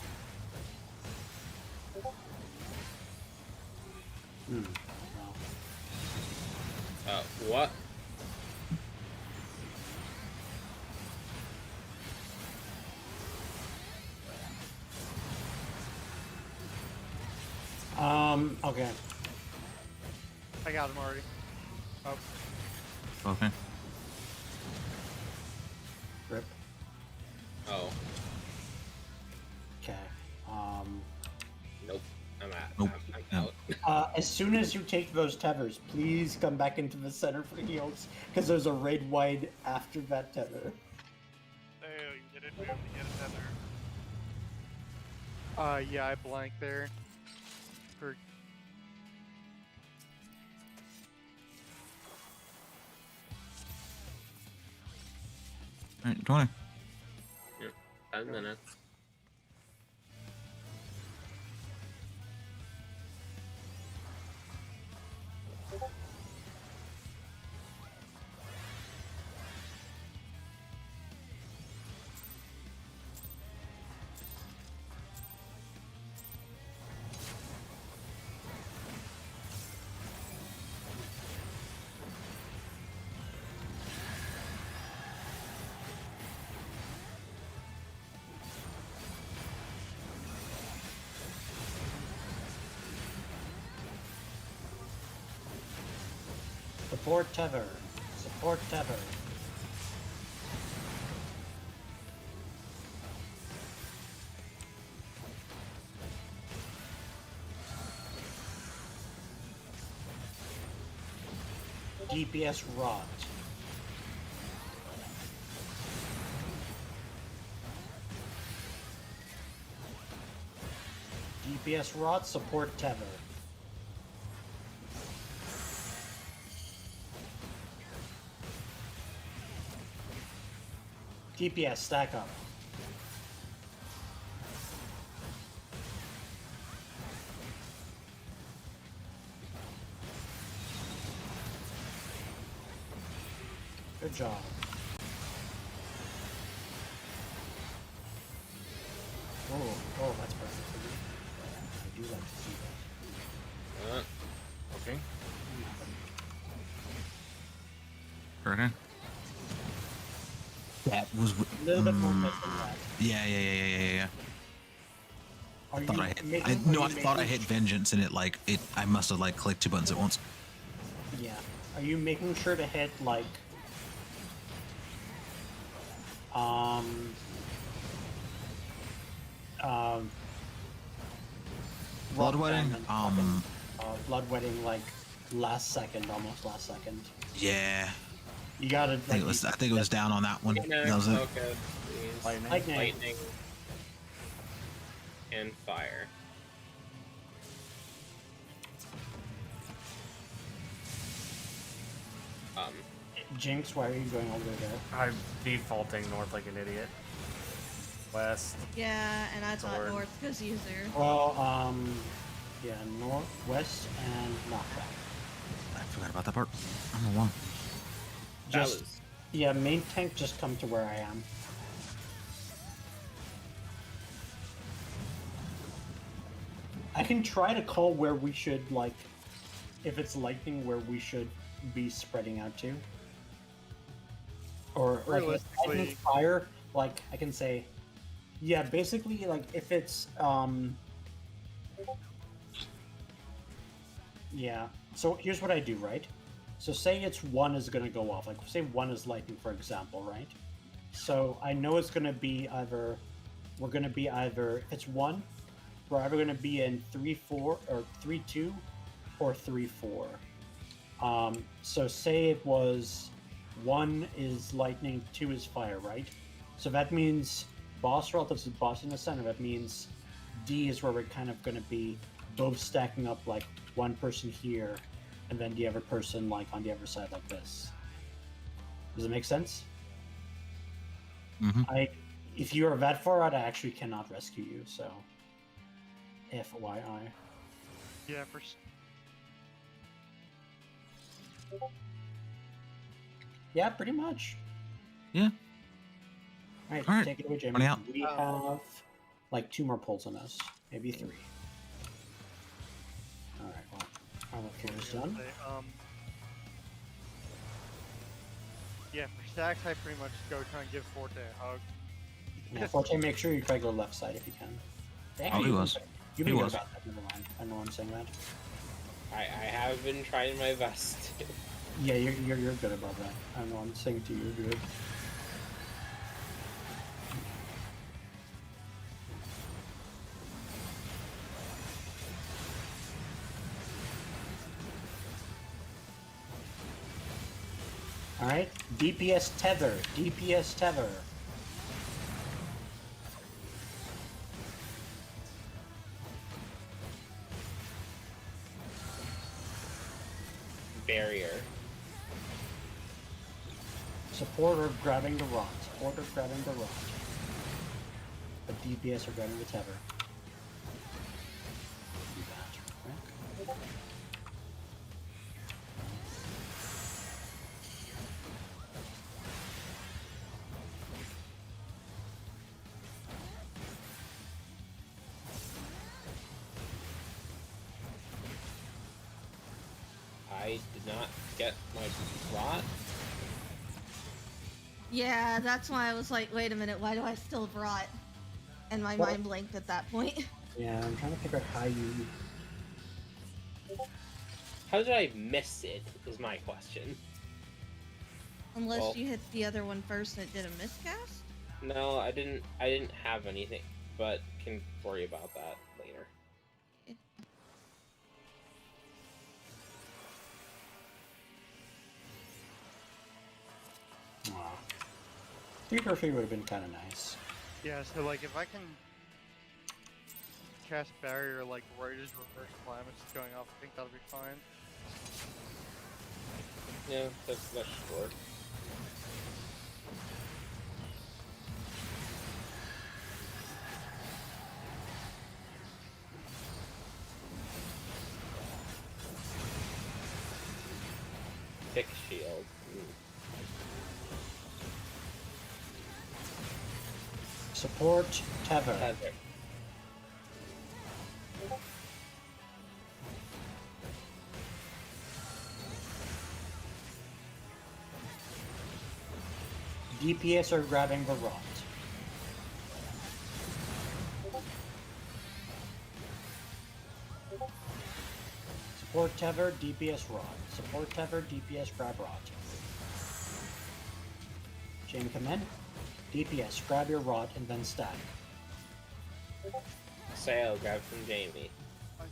Well. What? Okay. I got him already. Oh, Okay. Rip. Oh, Okay. nope. I'm out. Nope. I'm out. As soon as you take those tethers, please come back into the center for heals, because there's a raid wide after that tether. Oh, you didn't move to get a tether. yeah, I blanked there. For Alright, 20. 10 minutes. Support tether. Support tether. DPS rot. DPS rot, support tether. DPS stack up. Good job. Oh, that's perfect for me. I do like to see that. Okay. Okay. That was. A little bit more fit than that. Yeah. Are Thought you I hit. making, I thought I hit vengeance and it. I must have like clicked 2 buttons at once. Yeah. Are you making sure to hit like Bloodwedding. Bloodwedding like almost last second. Yeah. You gotta. I think it was down on that one. Lightning, That was it. focus, Lightning. Lightning. lightning. and fire. Jinx, why are you going all the way there? I'm defaulting north like an idiot. West. Yeah, and I thought Sword. north goes user. Well, yeah, northwest and knockback. I forgot about that part. I'm the one. That Just was yeah, main tank. Just come to where I am. I can try to call where we should, like, if it's lightning, where we should be spreading out to. Or like if lightning Realistically- fire, like I can say, yeah, basically like if it's yeah. So here's what I do, right? So say it's one is gonna go off, like say one is lightning, for example, right? So I know it's gonna be either if it's one, we're either gonna be in 3-4 or 3-2 or 3-4. So say it was 1 is lightning, 2 is fire, right? So that means boss relative to boss in the center. That means D is where we're kind of going to be both stacking up, like one person here and then the other person like on the other side like this. Does it make sense? Mm-hmm. If you are that far out, I actually cannot rescue you, so FYI. Yeah, Yeah, pretty much. Yeah. Alright, Alright, take it away, Jamie. running out. We have like 2 more pulls on us. Maybe 3. Alright, well, our work here is done. Yeah, for stacks, I pretty much go try and give Forte a hug. Yeah, Forte, make sure you try to go left side if you can. Oh, he was. You've He been good was. about that, never mind. I know I'm saying that. I have been trying my best. Yeah, you're good about that. I know I'm saying to you, you're good. Alright, DPS tether, DPS tether. Barrier. Supporter grabbing the rod, supporter grabbing the rod. The DPS are grabbing the tether. Do that real quick. I did not get my rot. Yeah, that's why I was like, wait a minute, why do I still have rot? And my Well- mind blanked at that point. Yeah, I'm trying to figure out how you... How did I miss it? Is my question. Unless Well- you hit the other one first and it did a miscast? No, I didn't. I didn't have anything, but can worry about that later. Aw. 3 for 3 would have been kind of nice. Yeah, so like if I can cast barrier like right as reverse climate is going off, I think that'll be fine. Yeah, that should work. Thick shield. Support tether. Tether. DPS are grabbing the rod. Support tether, DPS rod. Support tether, DPS grab rod. Jamie, come in. DPS, grab your rod and then stack. Sail, grab from Jamie. I'm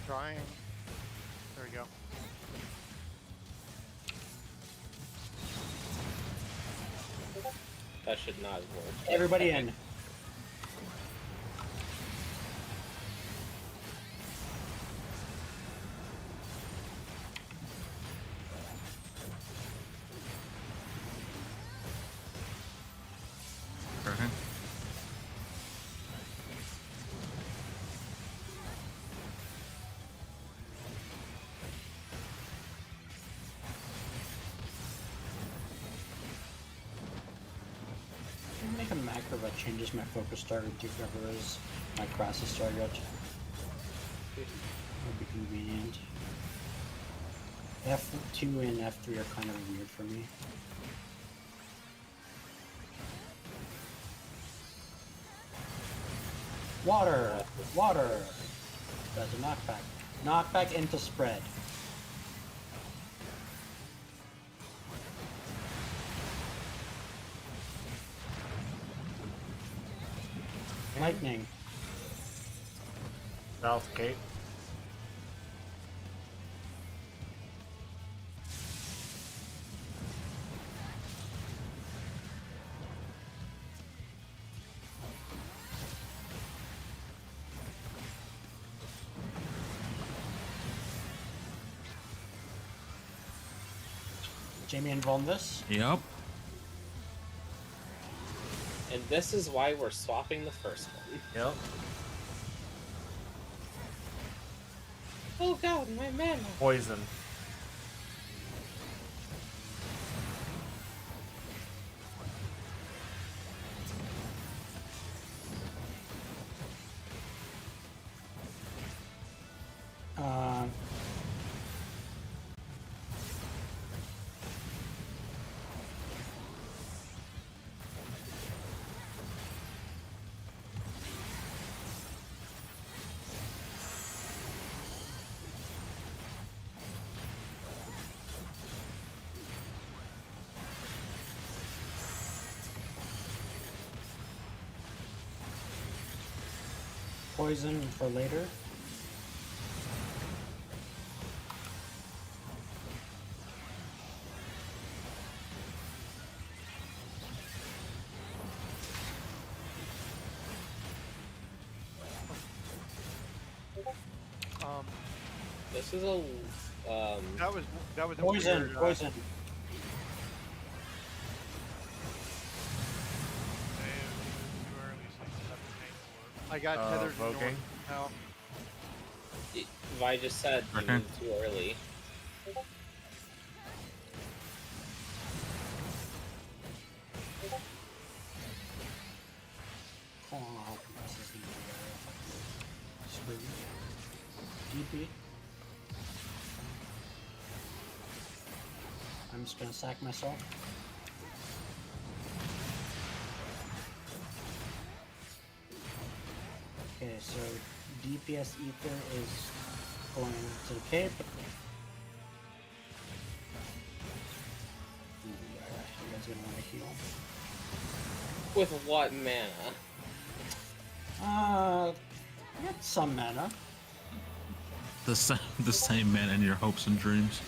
trying. There we go. That should not have worked. Everybody in. Okay. Can I make a macro that changes my focus target to whoever is my crisis target? Would be convenient. F2 and F3 are kind of weird for me. Water! Water! That's a knockback. Knockback into spread. Lightning. South Cape. Jamie involved in this? Yep. And this is why we're swapping the first one. Yep. Oh god, my mana! Poison. Uh, poison for later. This is a That was a Poison, weird, poison. I got tethered to north Voking. now. Vi just said you Okay. moved too early. Oh, this is gonna be screwed. DP. I'm just gonna sack myself. Okay, so DPS Ether is going to the Cape. Ooh, yeah, you guys gonna want to heal. With what mana? Get some mana. The same man in your hopes and dreams.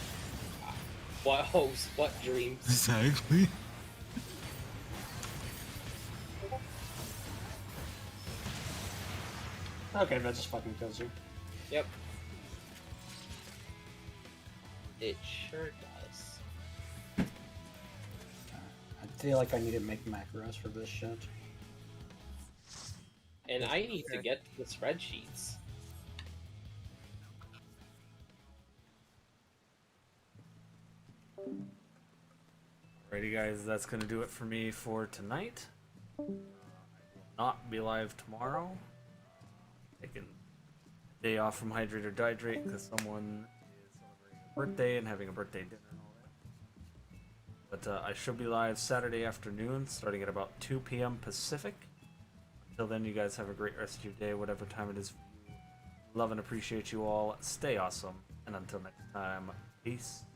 What hopes? What dreams? Exactly. Okay, that just fucking kills you. Yep. It sure does. I feel like I need to make macros for this shit. And I need to get to the spreadsheets. Alrighty, guys, that's gonna do it for me for tonight. I will not be live tomorrow. Taking a day off from Hydrate or Dihydrate because someone is celebrating a birthday and having a birthday dinner and all that. But I should be live Saturday afternoon, starting at about 2 p.m. Pacific. Until then, you guys have a great rest of your day, whatever time it is for you. Love and appreciate you all. Stay awesome, and until next time, peace.